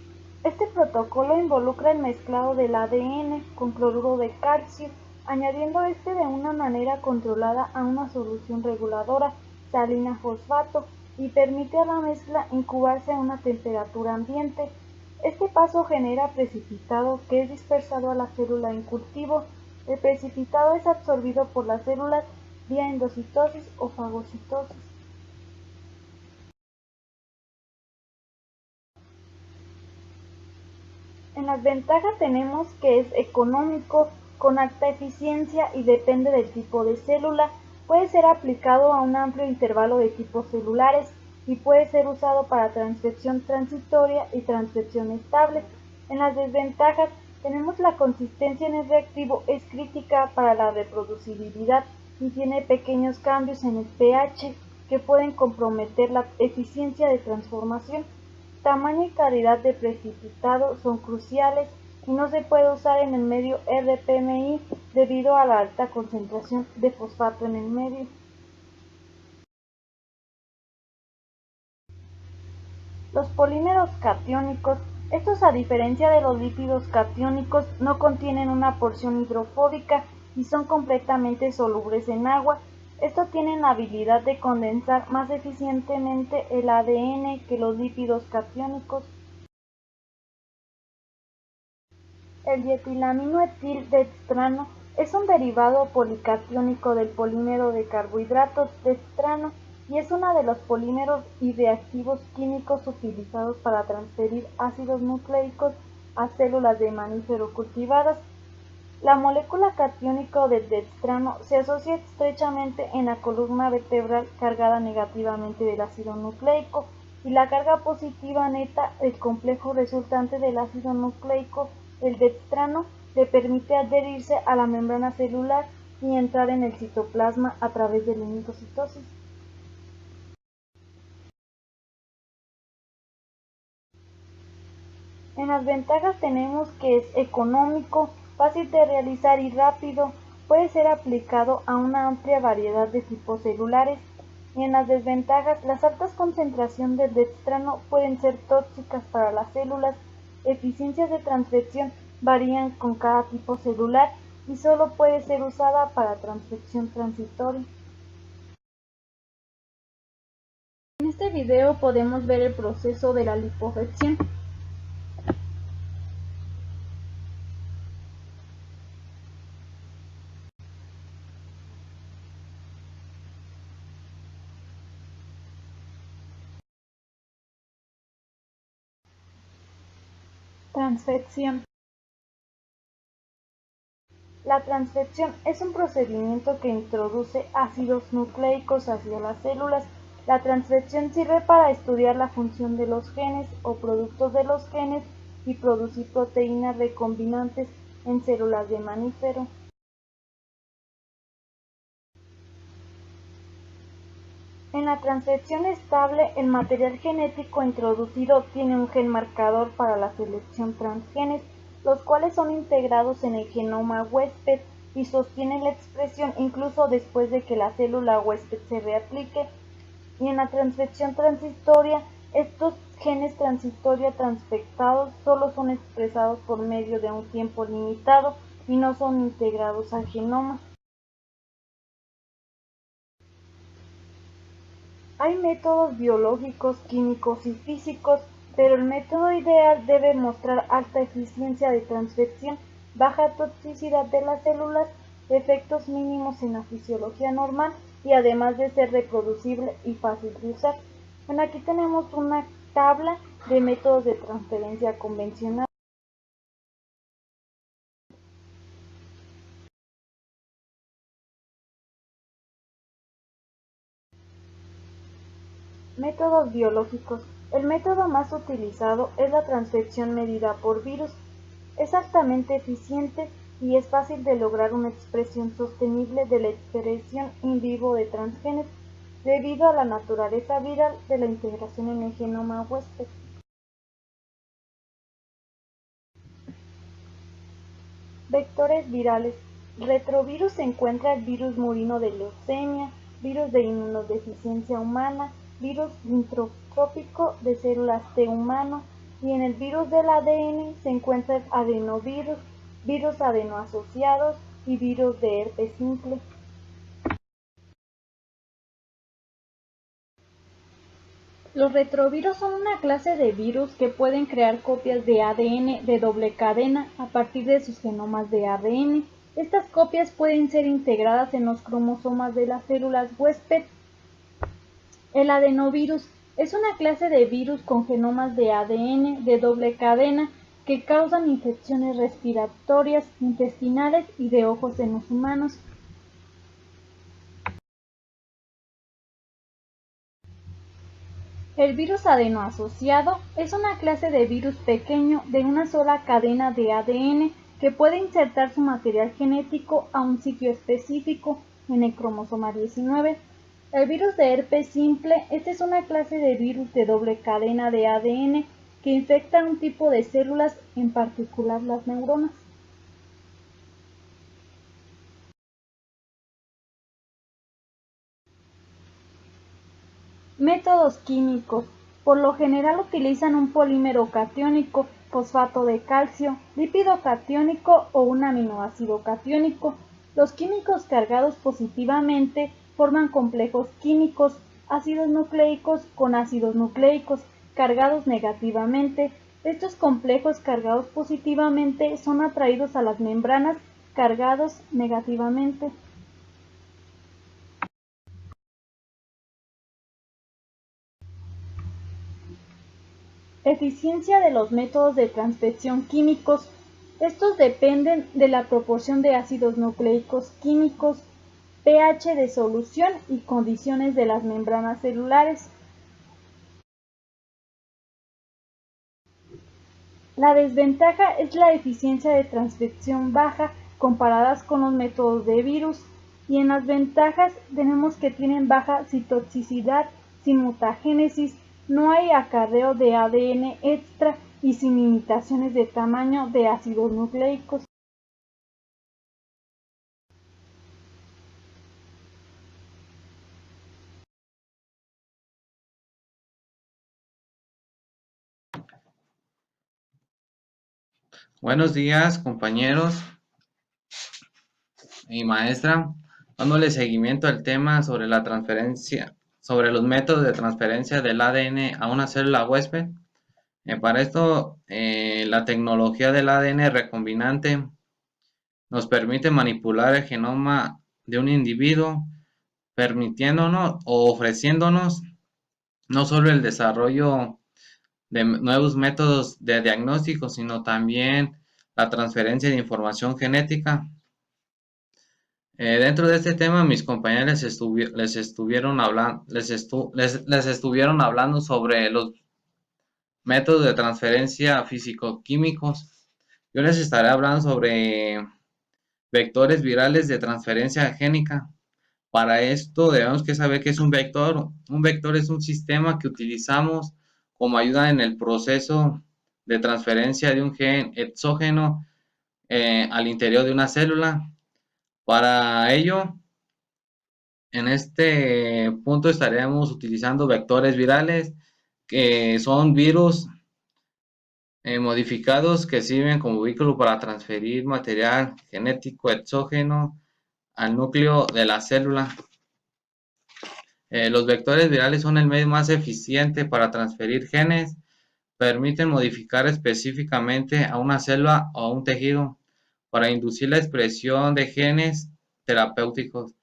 S1: Este protocolo involucra el mezclado del ADN con cloruro de calcio, añadiendo este de una manera controlada a una solución reguladora salina fosfato y permite a la mezcla incubarse a una temperatura ambiente. Este paso genera precipitado que es dispersado a la célula en cultivo. El precipitado es absorbido por las células vía endocitosis o fagocitosis. En las ventajas tenemos que es económico, con alta eficiencia y depende del tipo de célula. Puede ser aplicado a un amplio intervalo de tipos celulares y puede ser usado para transfección transitoria y transfección estable. En las desventajas tenemos la consistencia en el reactivo es crítica para la reproducibilidad y tiene pequeños cambios en el pH que pueden comprometer la eficiencia de transformación. Tamaño y calidad de precipitado son cruciales y no se puede usar en el medio rPMI debido a la alta concentración de fosfato en el medio. Los polímeros catiónicos. Estos, a diferencia de los lípidos catiónicos, no contienen una porción hidrofóbica y son completamente solubles en agua. Estos tienen la habilidad de condensar más eficientemente el ADN que los lípidos catiónicos. El dietilaminoetildextrano es un derivado policatiónico del polímero de carbohidratos dextrano y es uno de los polímeros y reactivos químicos utilizados para transferir ácidos nucleicos a células de mamífero cultivadas. La molécula catiónica del dextrano se asocia estrechamente en la columna vertebral cargada negativamente del ácido nucleico y la carga positiva neta del complejo resultante del ácido nucleico, el dextrano, le permite adherirse a la membrana celular y entrar en el citoplasma a través de la enidocitosis. En las ventajas tenemos que es económico, fácil de realizar y rápido, puede ser aplicado a una amplia variedad de tipos celulares. Y en las desventajas, las altas concentraciones de dextrano pueden ser tóxicas para las células, eficiencias de transfección varían con cada tipo celular y solo puede ser usada para transfección transitoria. En este video podemos ver el proceso de la lipofección. Transfección. La transfección es un procedimiento que introduce ácidos nucleicos hacia las células. La transfección sirve para estudiar la función de los genes o productos de los genes y producir proteínas recombinantes en células de mamífero. En la transfección estable, el material genético introducido tiene un gen marcador para la selección transgenes, los cuales son integrados en el genoma huésped y sostienen la expresión incluso después de que la célula huésped se reaplique. Y en la transfección transitoria, estos genes transitoria transfectados solo son expresados por medio de un tiempo limitado y no son integrados al genoma. Hay métodos biológicos, químicos y físicos, pero el método ideal debe mostrar alta eficiencia de transfección, baja toxicidad de las células, efectos mínimos en la fisiología normal y además de ser reproducible y fácil de usar. Bueno, aquí tenemos una tabla de métodos de transferencia convencional. Métodos biológicos. El método más utilizado es la transfección medida por virus. Es altamente eficiente y es fácil de lograr una expresión sostenible de la expresión in vivo de transgenes debido a la naturaleza viral de la integración en el genoma huésped. Vectores virales. Retrovirus encuentra el virus murino de leucemia, virus de inmunodeficiencia humana, virus introtrópico de células T humano, y en el virus del ADN se encuentra el adenovirus, virus adenoasociados y virus de herpes simple. Los retrovirus son una clase de virus que pueden crear copias de ADN de doble cadena a partir de sus genomas de ARN. Estas copias pueden ser integradas en los cromosomas de las células huésped. El adenovirus es una clase de virus con genomas de ADN de doble cadena que causan infecciones respiratorias, intestinales y de ojos en los humanos. El virus adenoasociado es una clase de virus pequeño de una sola cadena de ADN que puede insertar su material genético a un sitio específico en el cromosoma 19. El virus de herpes simple, es una clase de virus de doble cadena de ADN que infecta un tipo de células, en particular las neuronas. Métodos químicos. Por lo general utilizan un polímero catiónico, fosfato de calcio, lípido catiónico o un aminoácido catiónico. Los químicos cargados positivamente
S3: forman complejos químicos, ácidos nucleicos con ácidos nucleicos cargados negativamente. Estos complejos cargados positivamente son atraídos a las membranas cargados negativamente. Eficiencia de los métodos de transfección químicos. Estos dependen de la proporción de ácidos nucleicos químicos, pH de solución y condiciones de las membranas celulares. La desventaja es la eficiencia de transfección baja comparadas con los métodos de virus, y en las ventajas tenemos que tienen baja citotoxicidad, sin mutagénesis, no hay acarreo de ADN extra y sin limitaciones de tamaño de ácidos nucleicos.
S4: Buenos días, compañeros y maestra, dándole seguimiento al tema sobre la transferencia, sobre los métodos de transferencia del ADN a una célula huésped. Para esto, la tecnología del ADN recombinante nos permite manipular el genoma de un individuo, permitiéndonos o ofreciéndonos no solo el desarrollo de nuevos métodos de diagnóstico, sino también la transferencia de información genética. Dentro de este tema, mis compañeros les estuvieron hablando sobre los métodos de transferencia físico-químicos. Yo les estaré hablando sobre vectores virales de transferencia génica. Para esto debemos que saber qué es un vector. Un vector es un sistema que utilizamos como ayuda en el proceso de transferencia de un gen exógeno al interior de una célula. Para ello, en este punto estaremos utilizando vectores virales, que son virus modificados que sirven como vehículo para transferir material genético exógeno al núcleo de la célula. Los vectores virales son el medio más eficiente para transferir genes, permiten modificar específicamente a una célula o a un tejido para inducir la expresión de genes terapéuticos.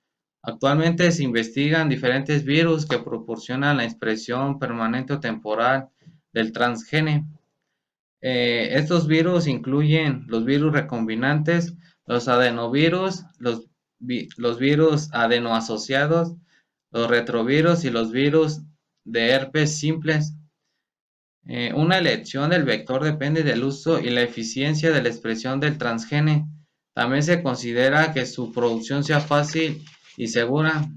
S4: Actualmente se investigan diferentes virus que proporcionan la expresión permanente o temporal del transgene. Estos virus incluyen los virus recombinantes, los adenovirus, los virus adenoasociados, los retrovirus y los virus de herpes simples. Una elección del vector depende del uso y la eficiencia de la expresión del transgene. También se considera que su producción sea fácil y segura.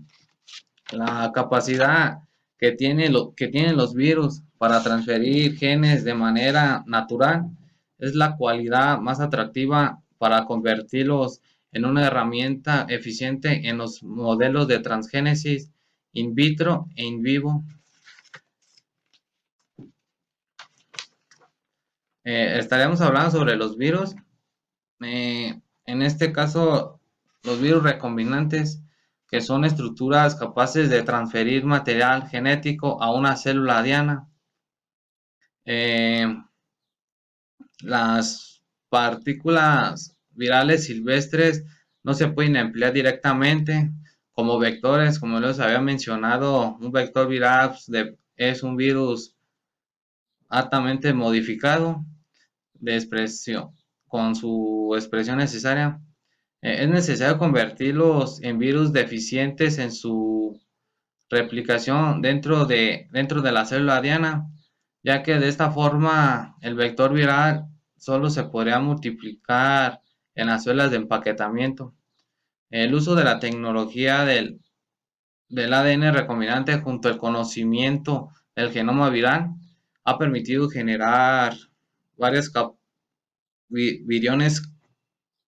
S4: La capacidad que tienen los virus para transferir genes de manera natural es la cualidad más atractiva para convertirlos en una herramienta eficiente en los modelos de transgénesis in vitro e in vivo. Estaremos hablando sobre los virus. En este caso, los virus recombinantes, que son estructuras capaces de transferir material genético a una célula diana. Las partículas virales silvestres no se pueden emplear directamente como vectores, como les había mencionado. Un vector viral es un virus altamente modificado de expresión, con su expresión necesaria. Es necesario convertirlos en virus deficientes en su replicación dentro de la célula diana, ya que de esta forma el vector viral solo se podría multiplicar en las células de empaquetamiento. El uso de la tecnología del ADN recombinante junto al conocimiento del genoma viral ha permitido generar varias viriones,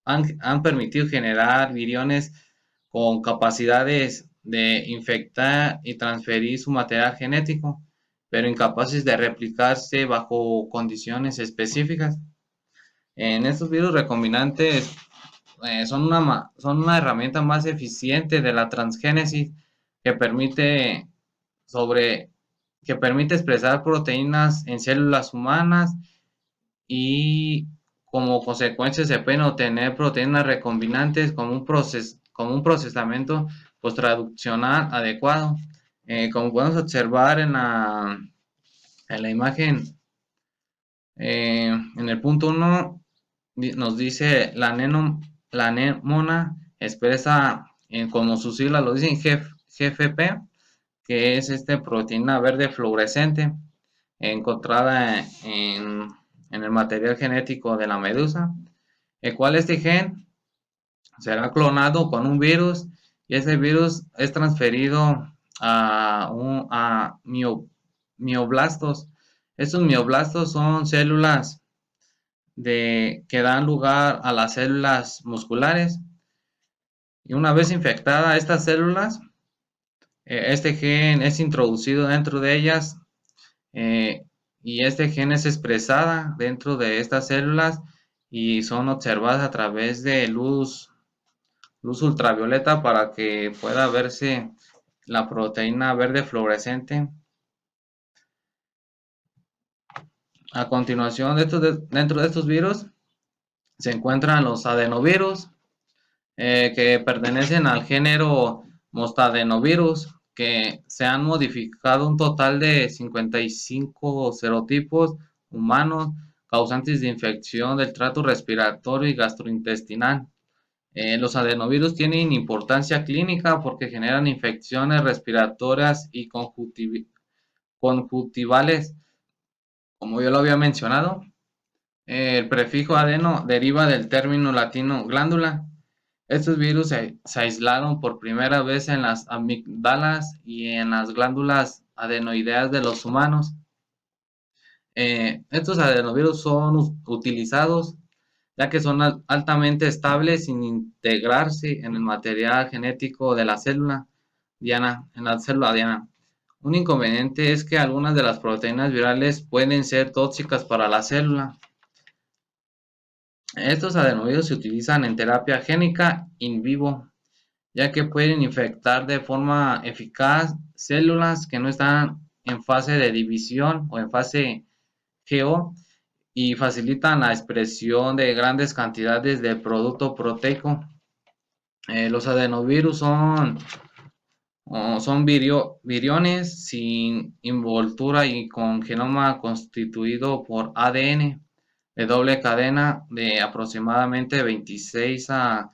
S4: han permitido generar viriones con capacidades de infectar y transferir su material genético, pero incapaces de replicarse bajo condiciones específicas. En estos virus recombinantes son una herramienta más eficiente de la transgénesis, que permite expresar proteínas en células humanas y como consecuencia se pueden obtener proteínas recombinantes como un procesamiento post-traduccional adecuado. Como podemos observar en la imagen, en el punto 1 nos dice la anémona expresa, como sus siglas lo dicen, GFP, que es proteína verde fluorescente encontrada en el material genético de la medusa, el cual este gen será clonado con un virus y ese virus es transferido a mioblastos. Estos mioblastos son células que dan lugar a las células musculares y una vez infectadas estas células, este gen es introducido dentro de ellas y este gen es expresada dentro de estas células y son observadas a través de luz ultravioleta para que pueda verse la proteína verde fluorescente. A continuación, dentro de estos virus se encuentran los adenovirus, que pertenecen al género Mostadenovirus, que se han modificado un total de 55 serotipos humanos causantes de infección del tracto respiratorio y gastrointestinal. Los adenovirus tienen importancia clínica porque generan infecciones respiratorias y conjuntivales, como yo lo había mencionado. El prefijo adeno deriva del término latino glándula. Estos virus se aislaron por primera vez en las amígdalas y en las glándulas adenoideas de los humanos. Estos adenovirus son utilizados ya que son altamente estables sin integrarse en el material genético de la célula diana, Un inconveniente es que algunas de las proteínas virales pueden ser tóxicas para la célula. Estos adenovirus se utilizan en terapia génica in vivo, ya que pueden infectar de forma eficaz células que no están en fase de división o en fase GO y facilitan la expresión de grandes cantidades de producto proteico. Los adenovirus son viriones sin envoltura y con genoma constituido por ADN de doble cadena de aproximadamente 26 a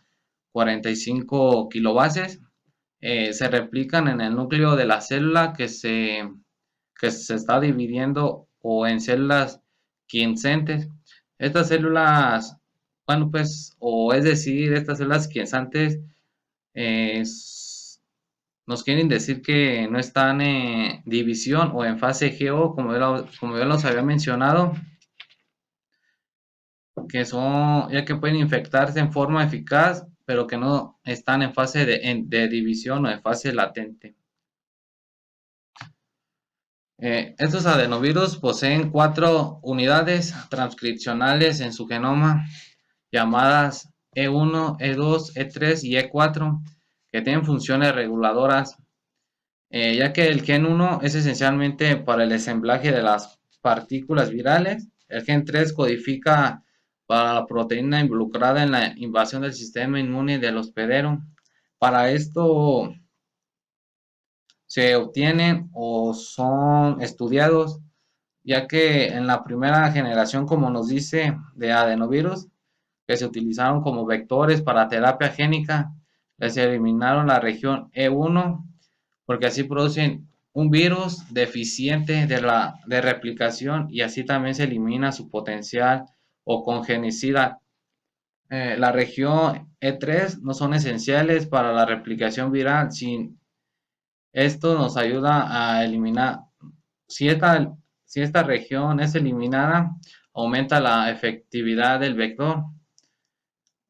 S4: 45 kilobases. Se replican en el núcleo de la célula que se está dividiendo o en células quiescentes. Estas células, bueno, pues, estas células quiescentes nos quieren decir que no están en división o en fase GO, como yo los había mencionado, ya que pueden infectarse en forma eficaz, pero que no están en fase de división o en fase latente. Estos adenovirus poseen 4 unidades transcripcionales en su genoma, llamadas E1, E2, E3 y E4, que tienen funciones reguladoras, ya que el gen 1 es esencialmente para el ensamblaje de las partículas virales. El gen 3 codifica para la proteína involucrada en la invasión del sistema inmune del hospedero. Para esto se obtienen o son estudiados, ya que en la primera generación, como nos dice, de adenovirus, que se utilizaron como vectores para terapia génica, les eliminaron la región E1, porque así producen un virus deficiente de replicación y así también se elimina su potencial o congenicidas. La región E3 no son esenciales para la replicación viral. Esto nos ayuda a eliminar, si esta región es eliminada, aumenta la efectividad del vector.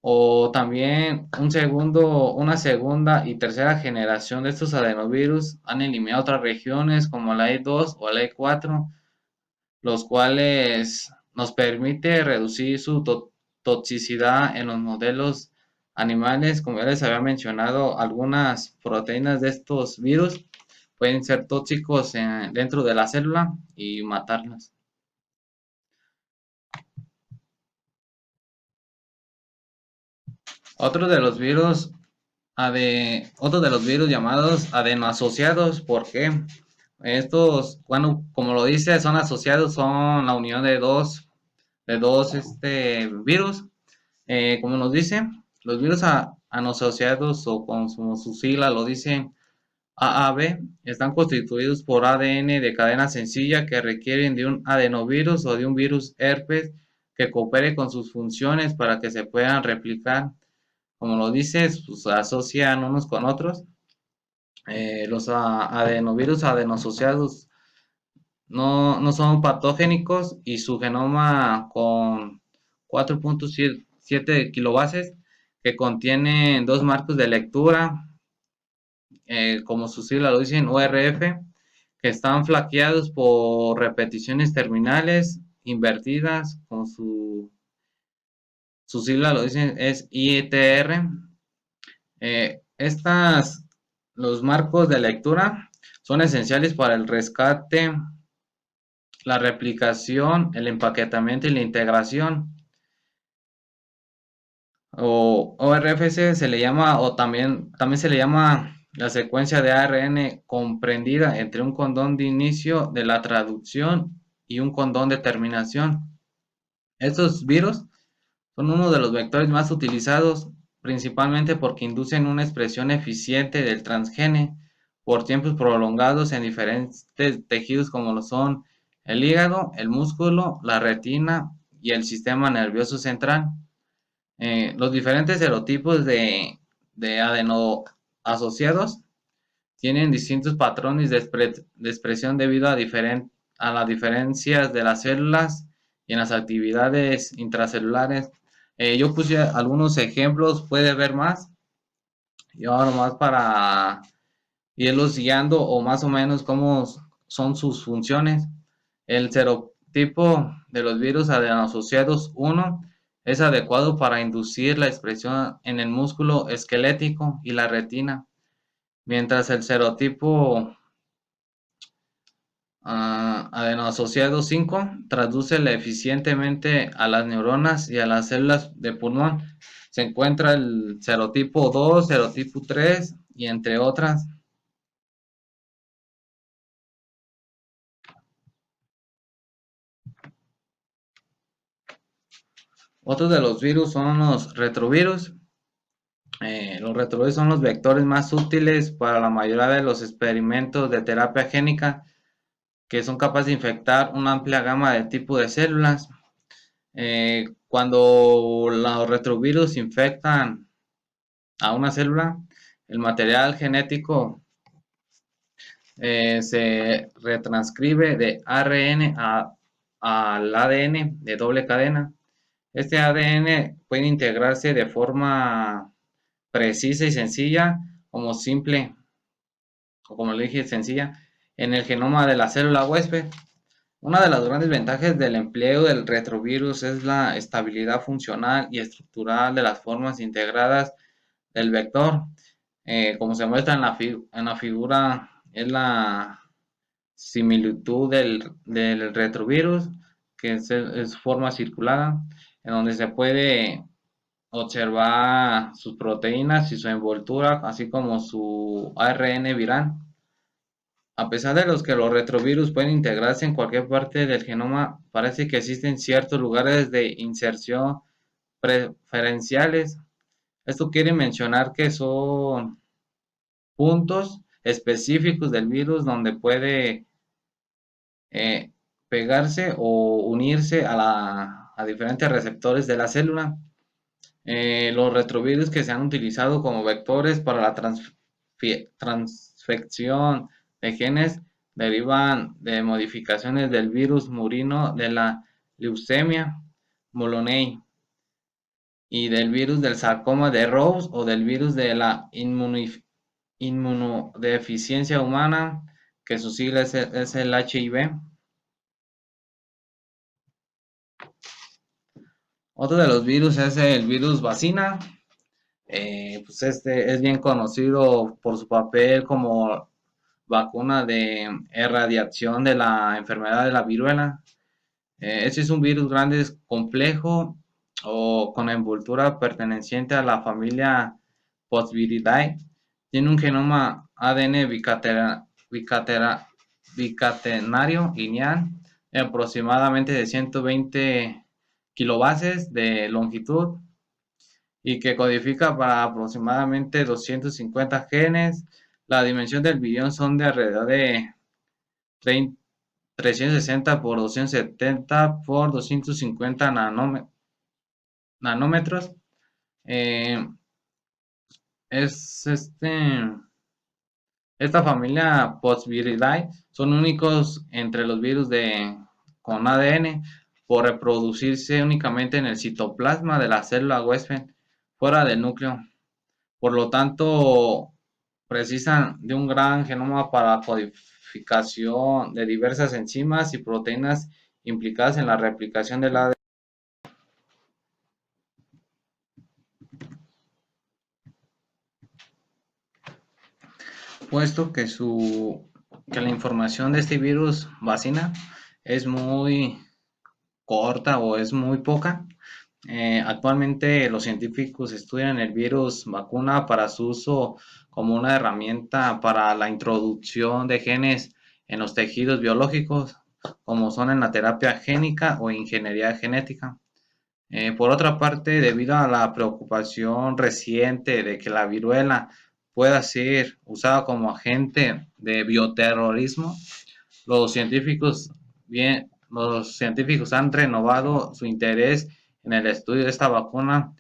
S4: O también una segunda y tercera generación de estos adenovirus han eliminado otras regiones como la E2 o la E4, los cuales nos permite reducir su toxicidad en los modelos animales, como ya les había mencionado, algunas proteínas de estos virus pueden ser tóxicos dentro de la célula y matarlas. Otro de los virus llamados adenoasociados, ¿por qué? Estos, bueno, como lo dice, son asociados, son la unión de dos virus. Como nos dice, los virus anosociados, o como su sigla lo dicen, AAV, están constituidos por ADN de cadena sencilla que requieren de un adenovirus o de un virus herpes que coopere con sus funciones para que se puedan replicar. Como lo dices, pues, se asocian unos con otros. Los adenovirus adenosociados no son patogénicos y su genoma con 4.7 kilobases que contienen dos marcos de lectura, como su sigla lo dicen, URF, que están flanqueados por repeticiones terminales invertidas, como su sigla lo dicen, es ITR. Los marcos de lectura son esenciales para el rescate, la replicación, el empaquetamiento y la integración. O RFC se le llama, o también se le llama la secuencia de ARN comprendida entre un codón de inicio de la traducción y un codón de terminación. Estos virus son uno de los vectores más utilizados, principalmente porque inducen una expresión eficiente del transgene por tiempos prolongados en diferentes tejidos como lo son el hígado, el músculo, la retina y el sistema nervioso central. Los diferentes serotipos de adenoasociados tienen distintos patrones de expresión debido a las diferencias de las células y en las actividades intracelulares. Yo puse algunos ejemplos, puede ver más. Y ahora más para irlos guiando o más o menos cómo son sus funciones. El serotipo de los virus adenoasociados 1 es adecuado para inducir la expresión en el músculo esquelético y la retina, mientras el serotipo adenoasociado 5 traduce eficientemente a las neuronas y a las células de pulmón. Se encuentra el serotipo 2, serotipo 3 y entre otras. Otros de los virus son los retrovirus. Los retrovirus son los vectores más útiles para la mayoría de los experimentos de terapia génica, que son capaces de infectar una amplia gama de tipos de células. Cuando los retrovirus infectan a una célula, el material genético se retranscribe de ARN al ADN de doble cadena. Este ADN puede integrarse de forma precisa y sencilla, como simple, o como le dije, sencilla, en el genoma de la célula huésped. Una de las grandes ventajas del empleo del retrovirus es la estabilidad funcional y estructural de las formas integradas del vector. Como se muestra en la figura, es la similitud del retrovirus, que es forma circulada, en donde se puede observar sus proteínas y su envoltura, así como su ARN viral. A pesar de que los retrovirus pueden integrarse en cualquier parte del genoma, parece que existen ciertos lugares de inserción preferenciales. Esto quiere mencionar que son puntos específicos del virus donde puede pegarse o unirse a diferentes receptores de la célula. Los retrovirus que se han utilizado como vectores para la transfección de genes derivan de modificaciones del virus murino de la leucemia Moloney y del virus del sarcoma de Rose o del virus de la inmunodeficiencia humana, que su sigla es el HIV. Otro de los virus es el virus vacina. Pues este es bien conocido por su papel como vacuna de erradiación de la enfermedad de la viruela. Este es un virus grande, complejo o con envoltura perteneciente a la familia Posviridae. Tiene un genoma ADN bicatenario lineal de aproximadamente de 120 kilobases de longitud y que codifica para aproximadamente 250 genes. La dimensión del virión son de alrededor de 360 por 270 por 250 nanómetros. Eh, es esta familia Posviridae son únicos entre los virus con ADN por reproducirse únicamente en el citoplasma de la célula huésped fuera del núcleo. Por lo tanto, precisan de un gran genoma para codificación de diversas enzimas y proteínas implicadas en la replicación del ADN. Puesto que la información de este virus vacina es muy corta o es muy poca, actualmente los científicos estudian el virus vacuna para su uso como una herramienta para la introducción de genes en los tejidos biológicos, como son en la terapia génica o ingeniería genética. Por otra parte, debido a la preocupación reciente de que la viruela pueda ser usada como agente de bioterrorismo, los científicos han renovado su interés en el estudio de esta vacuna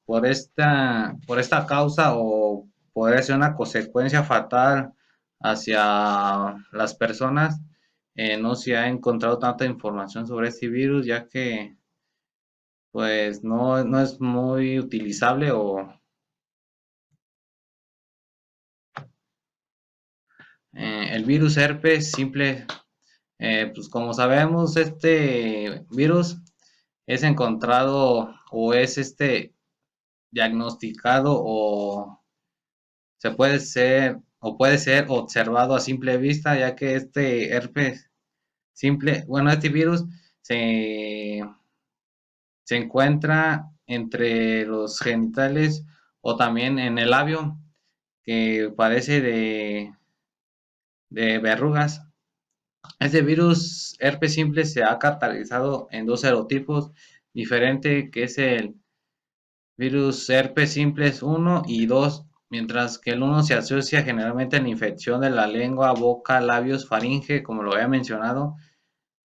S4: por esta causa o podría ser una consecuencia fatal hacia las personas. No se ha encontrado tanta información sobre este virus ya que pues no es muy utilizable o el virus herpes simple. Pues como sabemos, este virus es encontrado o es diagnosticado o puede ser observado a simple vista, ya que este herpes simple, bueno, este virus se, se encuentra entre los genitales o también en el labio, que padece de verrugas. Este virus herpes simple se ha caracterizado en dos serotipos diferentes, que es el virus herpes simplex 1 y 2, mientras que el 1 se asocia generalmente a la infección de la lengua, boca, labios, faringe, como lo había mencionado,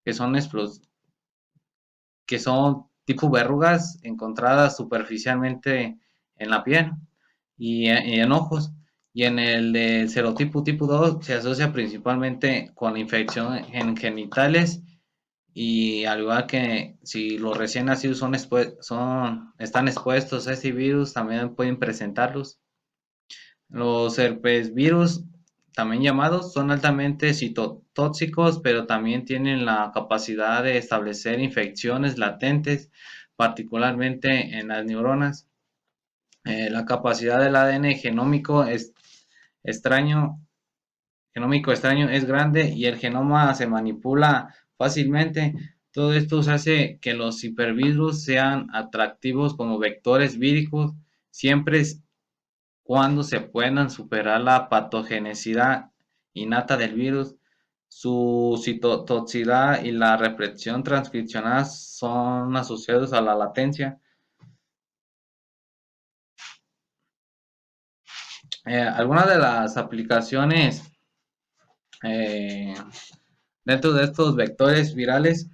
S4: que son, que son tipo verrugas encontradas superficialmente en la piel y en ojos. Y en el del serotipo tipo 2 se asocia principalmente con la infección en genitales y al igual que si los recién nacidos están expuestos a este virus, también pueden presentarlos. Los herpesvirus, también llamados, son altamente citotóxicos, pero también tienen la capacidad de establecer infecciones latentes, particularmente en las neuronas. La capacidad del ADN genómico extraño es grande y el genoma se manipula fácilmente. Todo esto hace que los hipervirus sean atractivos como vectores víricos siempre cuando se puedan superar la patogenicidad innata del virus. Su citotoxicidad y la represión transcripcional son asociados a la latencia. Algunas de las aplicaciones dentro de estos vectores virales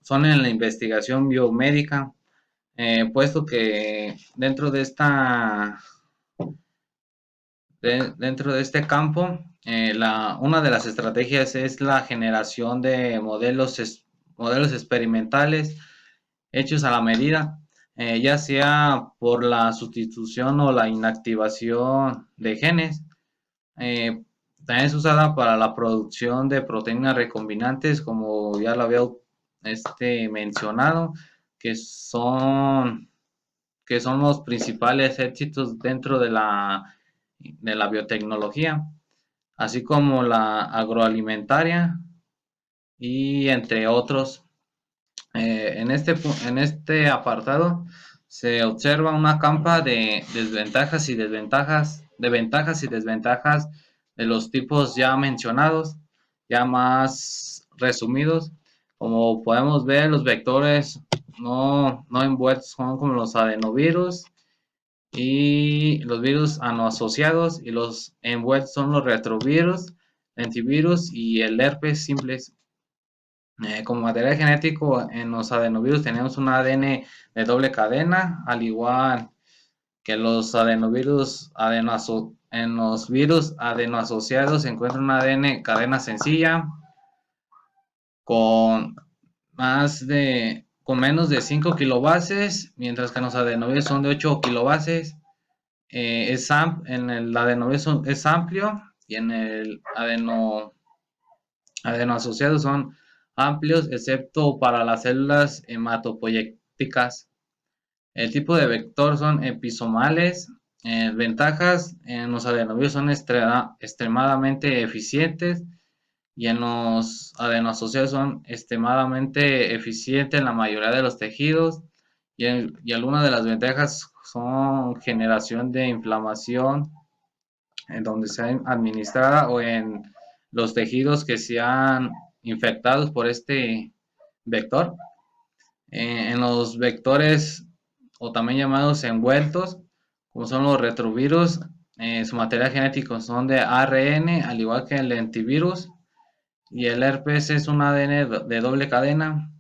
S4: son en la investigación biomédica, puesto que dentro de este campo, una de las estrategias es la generación de modelos experimentales hechos a la medida, ya sea por la sustitución o la inactivación de genes. También es usada para la producción de proteínas recombinantes, como ya lo había mencionado, que que son los principales éxitos dentro de la biotecnología, así como la agroalimentaria y entre otros. En este apartado se observa una campa de desventajas y desventajas, de ventajas y desventajas de los tipos ya mencionados, ya más resumidos. Como podemos ver, los vectores no envueltos son como los adenovirus y los virus anoasociados, y los envueltos son los retrovirus, lentivirus y el herpes simplex. Como material genético, en los adenovirus tenemos un ADN de doble cadena, al igual que los adenovirus, en los virus adenoasociados se encuentra un ADN cadena sencilla con menos de 5 kilobases, mientras que en los adenovirus son de 8 kilobases. En el adenovirus es amplio, y en el adenoasociado son amplios, excepto para las células hematopoyéticas. El tipo de vector son episomales. Ventajas: en los adenovirus son extremadamente eficientes, y en los adenoasociados son extremadamente eficientes en la mayoría de los tejidos. Y algunas de las ventajas son generación de inflamación en donde sea administrada o en los tejidos que sean infectados por este vector. En los vectores, o también llamados envueltos, como son los retrovirus, su material genético son de ARN, al igual que el lentivirus, y el herpes es un ADN de doble cadena.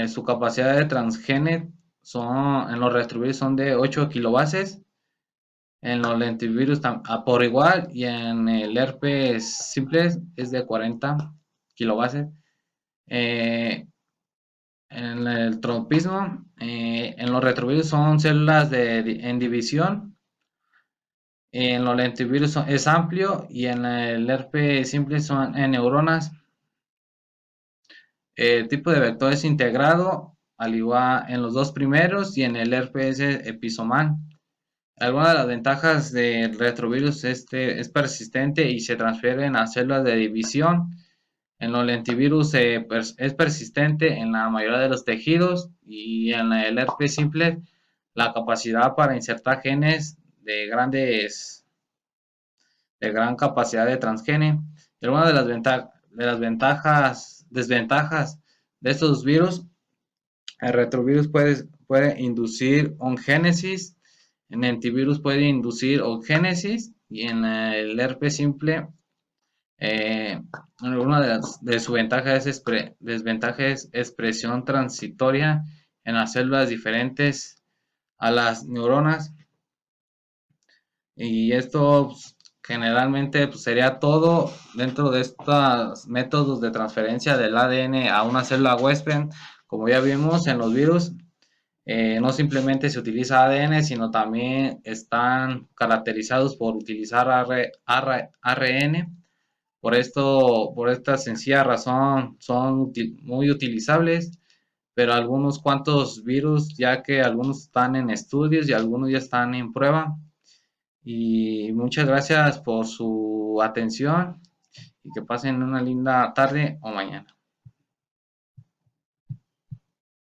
S4: Su capacidad de transgene en los retrovirus son de 8 kilobases, en los lentivirus por igual, y en el herpes simple es de 40 kilobases. En el tropismo, en los retrovirus son células en división, en los lentivirus es amplio, y en el herpes simple son en neuronas. El tipo de vector es integrado, al igual en los dos primeros, y en el herpes episomal. Algunas de las ventajas del retrovirus es persistente y se transfieren a células de división. En los lentivirus es persistente en la mayoría de los tejidos, y en el herpes simple la capacidad para insertar genes de gran capacidad de transgene. Y algunas de las desventajas de estos virus: el retrovirus puede inducir ongénesis, en el antivirus puede inducir ongénesis, y en el herpes simple una de sus desventajas es expresión transitoria en las células diferentes a las neuronas. Y esto generalmente sería todo dentro de estos métodos de transferencia del ADN a una célula huésped. Como ya vimos, en los virus no simplemente se utiliza ADN, sino también están caracterizados por utilizar ARN. Por esta sencilla razón son muy utilizables, pero algunos cuantos virus, ya que algunos están en estudios y algunos ya están en prueba. Y muchas gracias por su atención, y que pasen una linda tarde o mañana.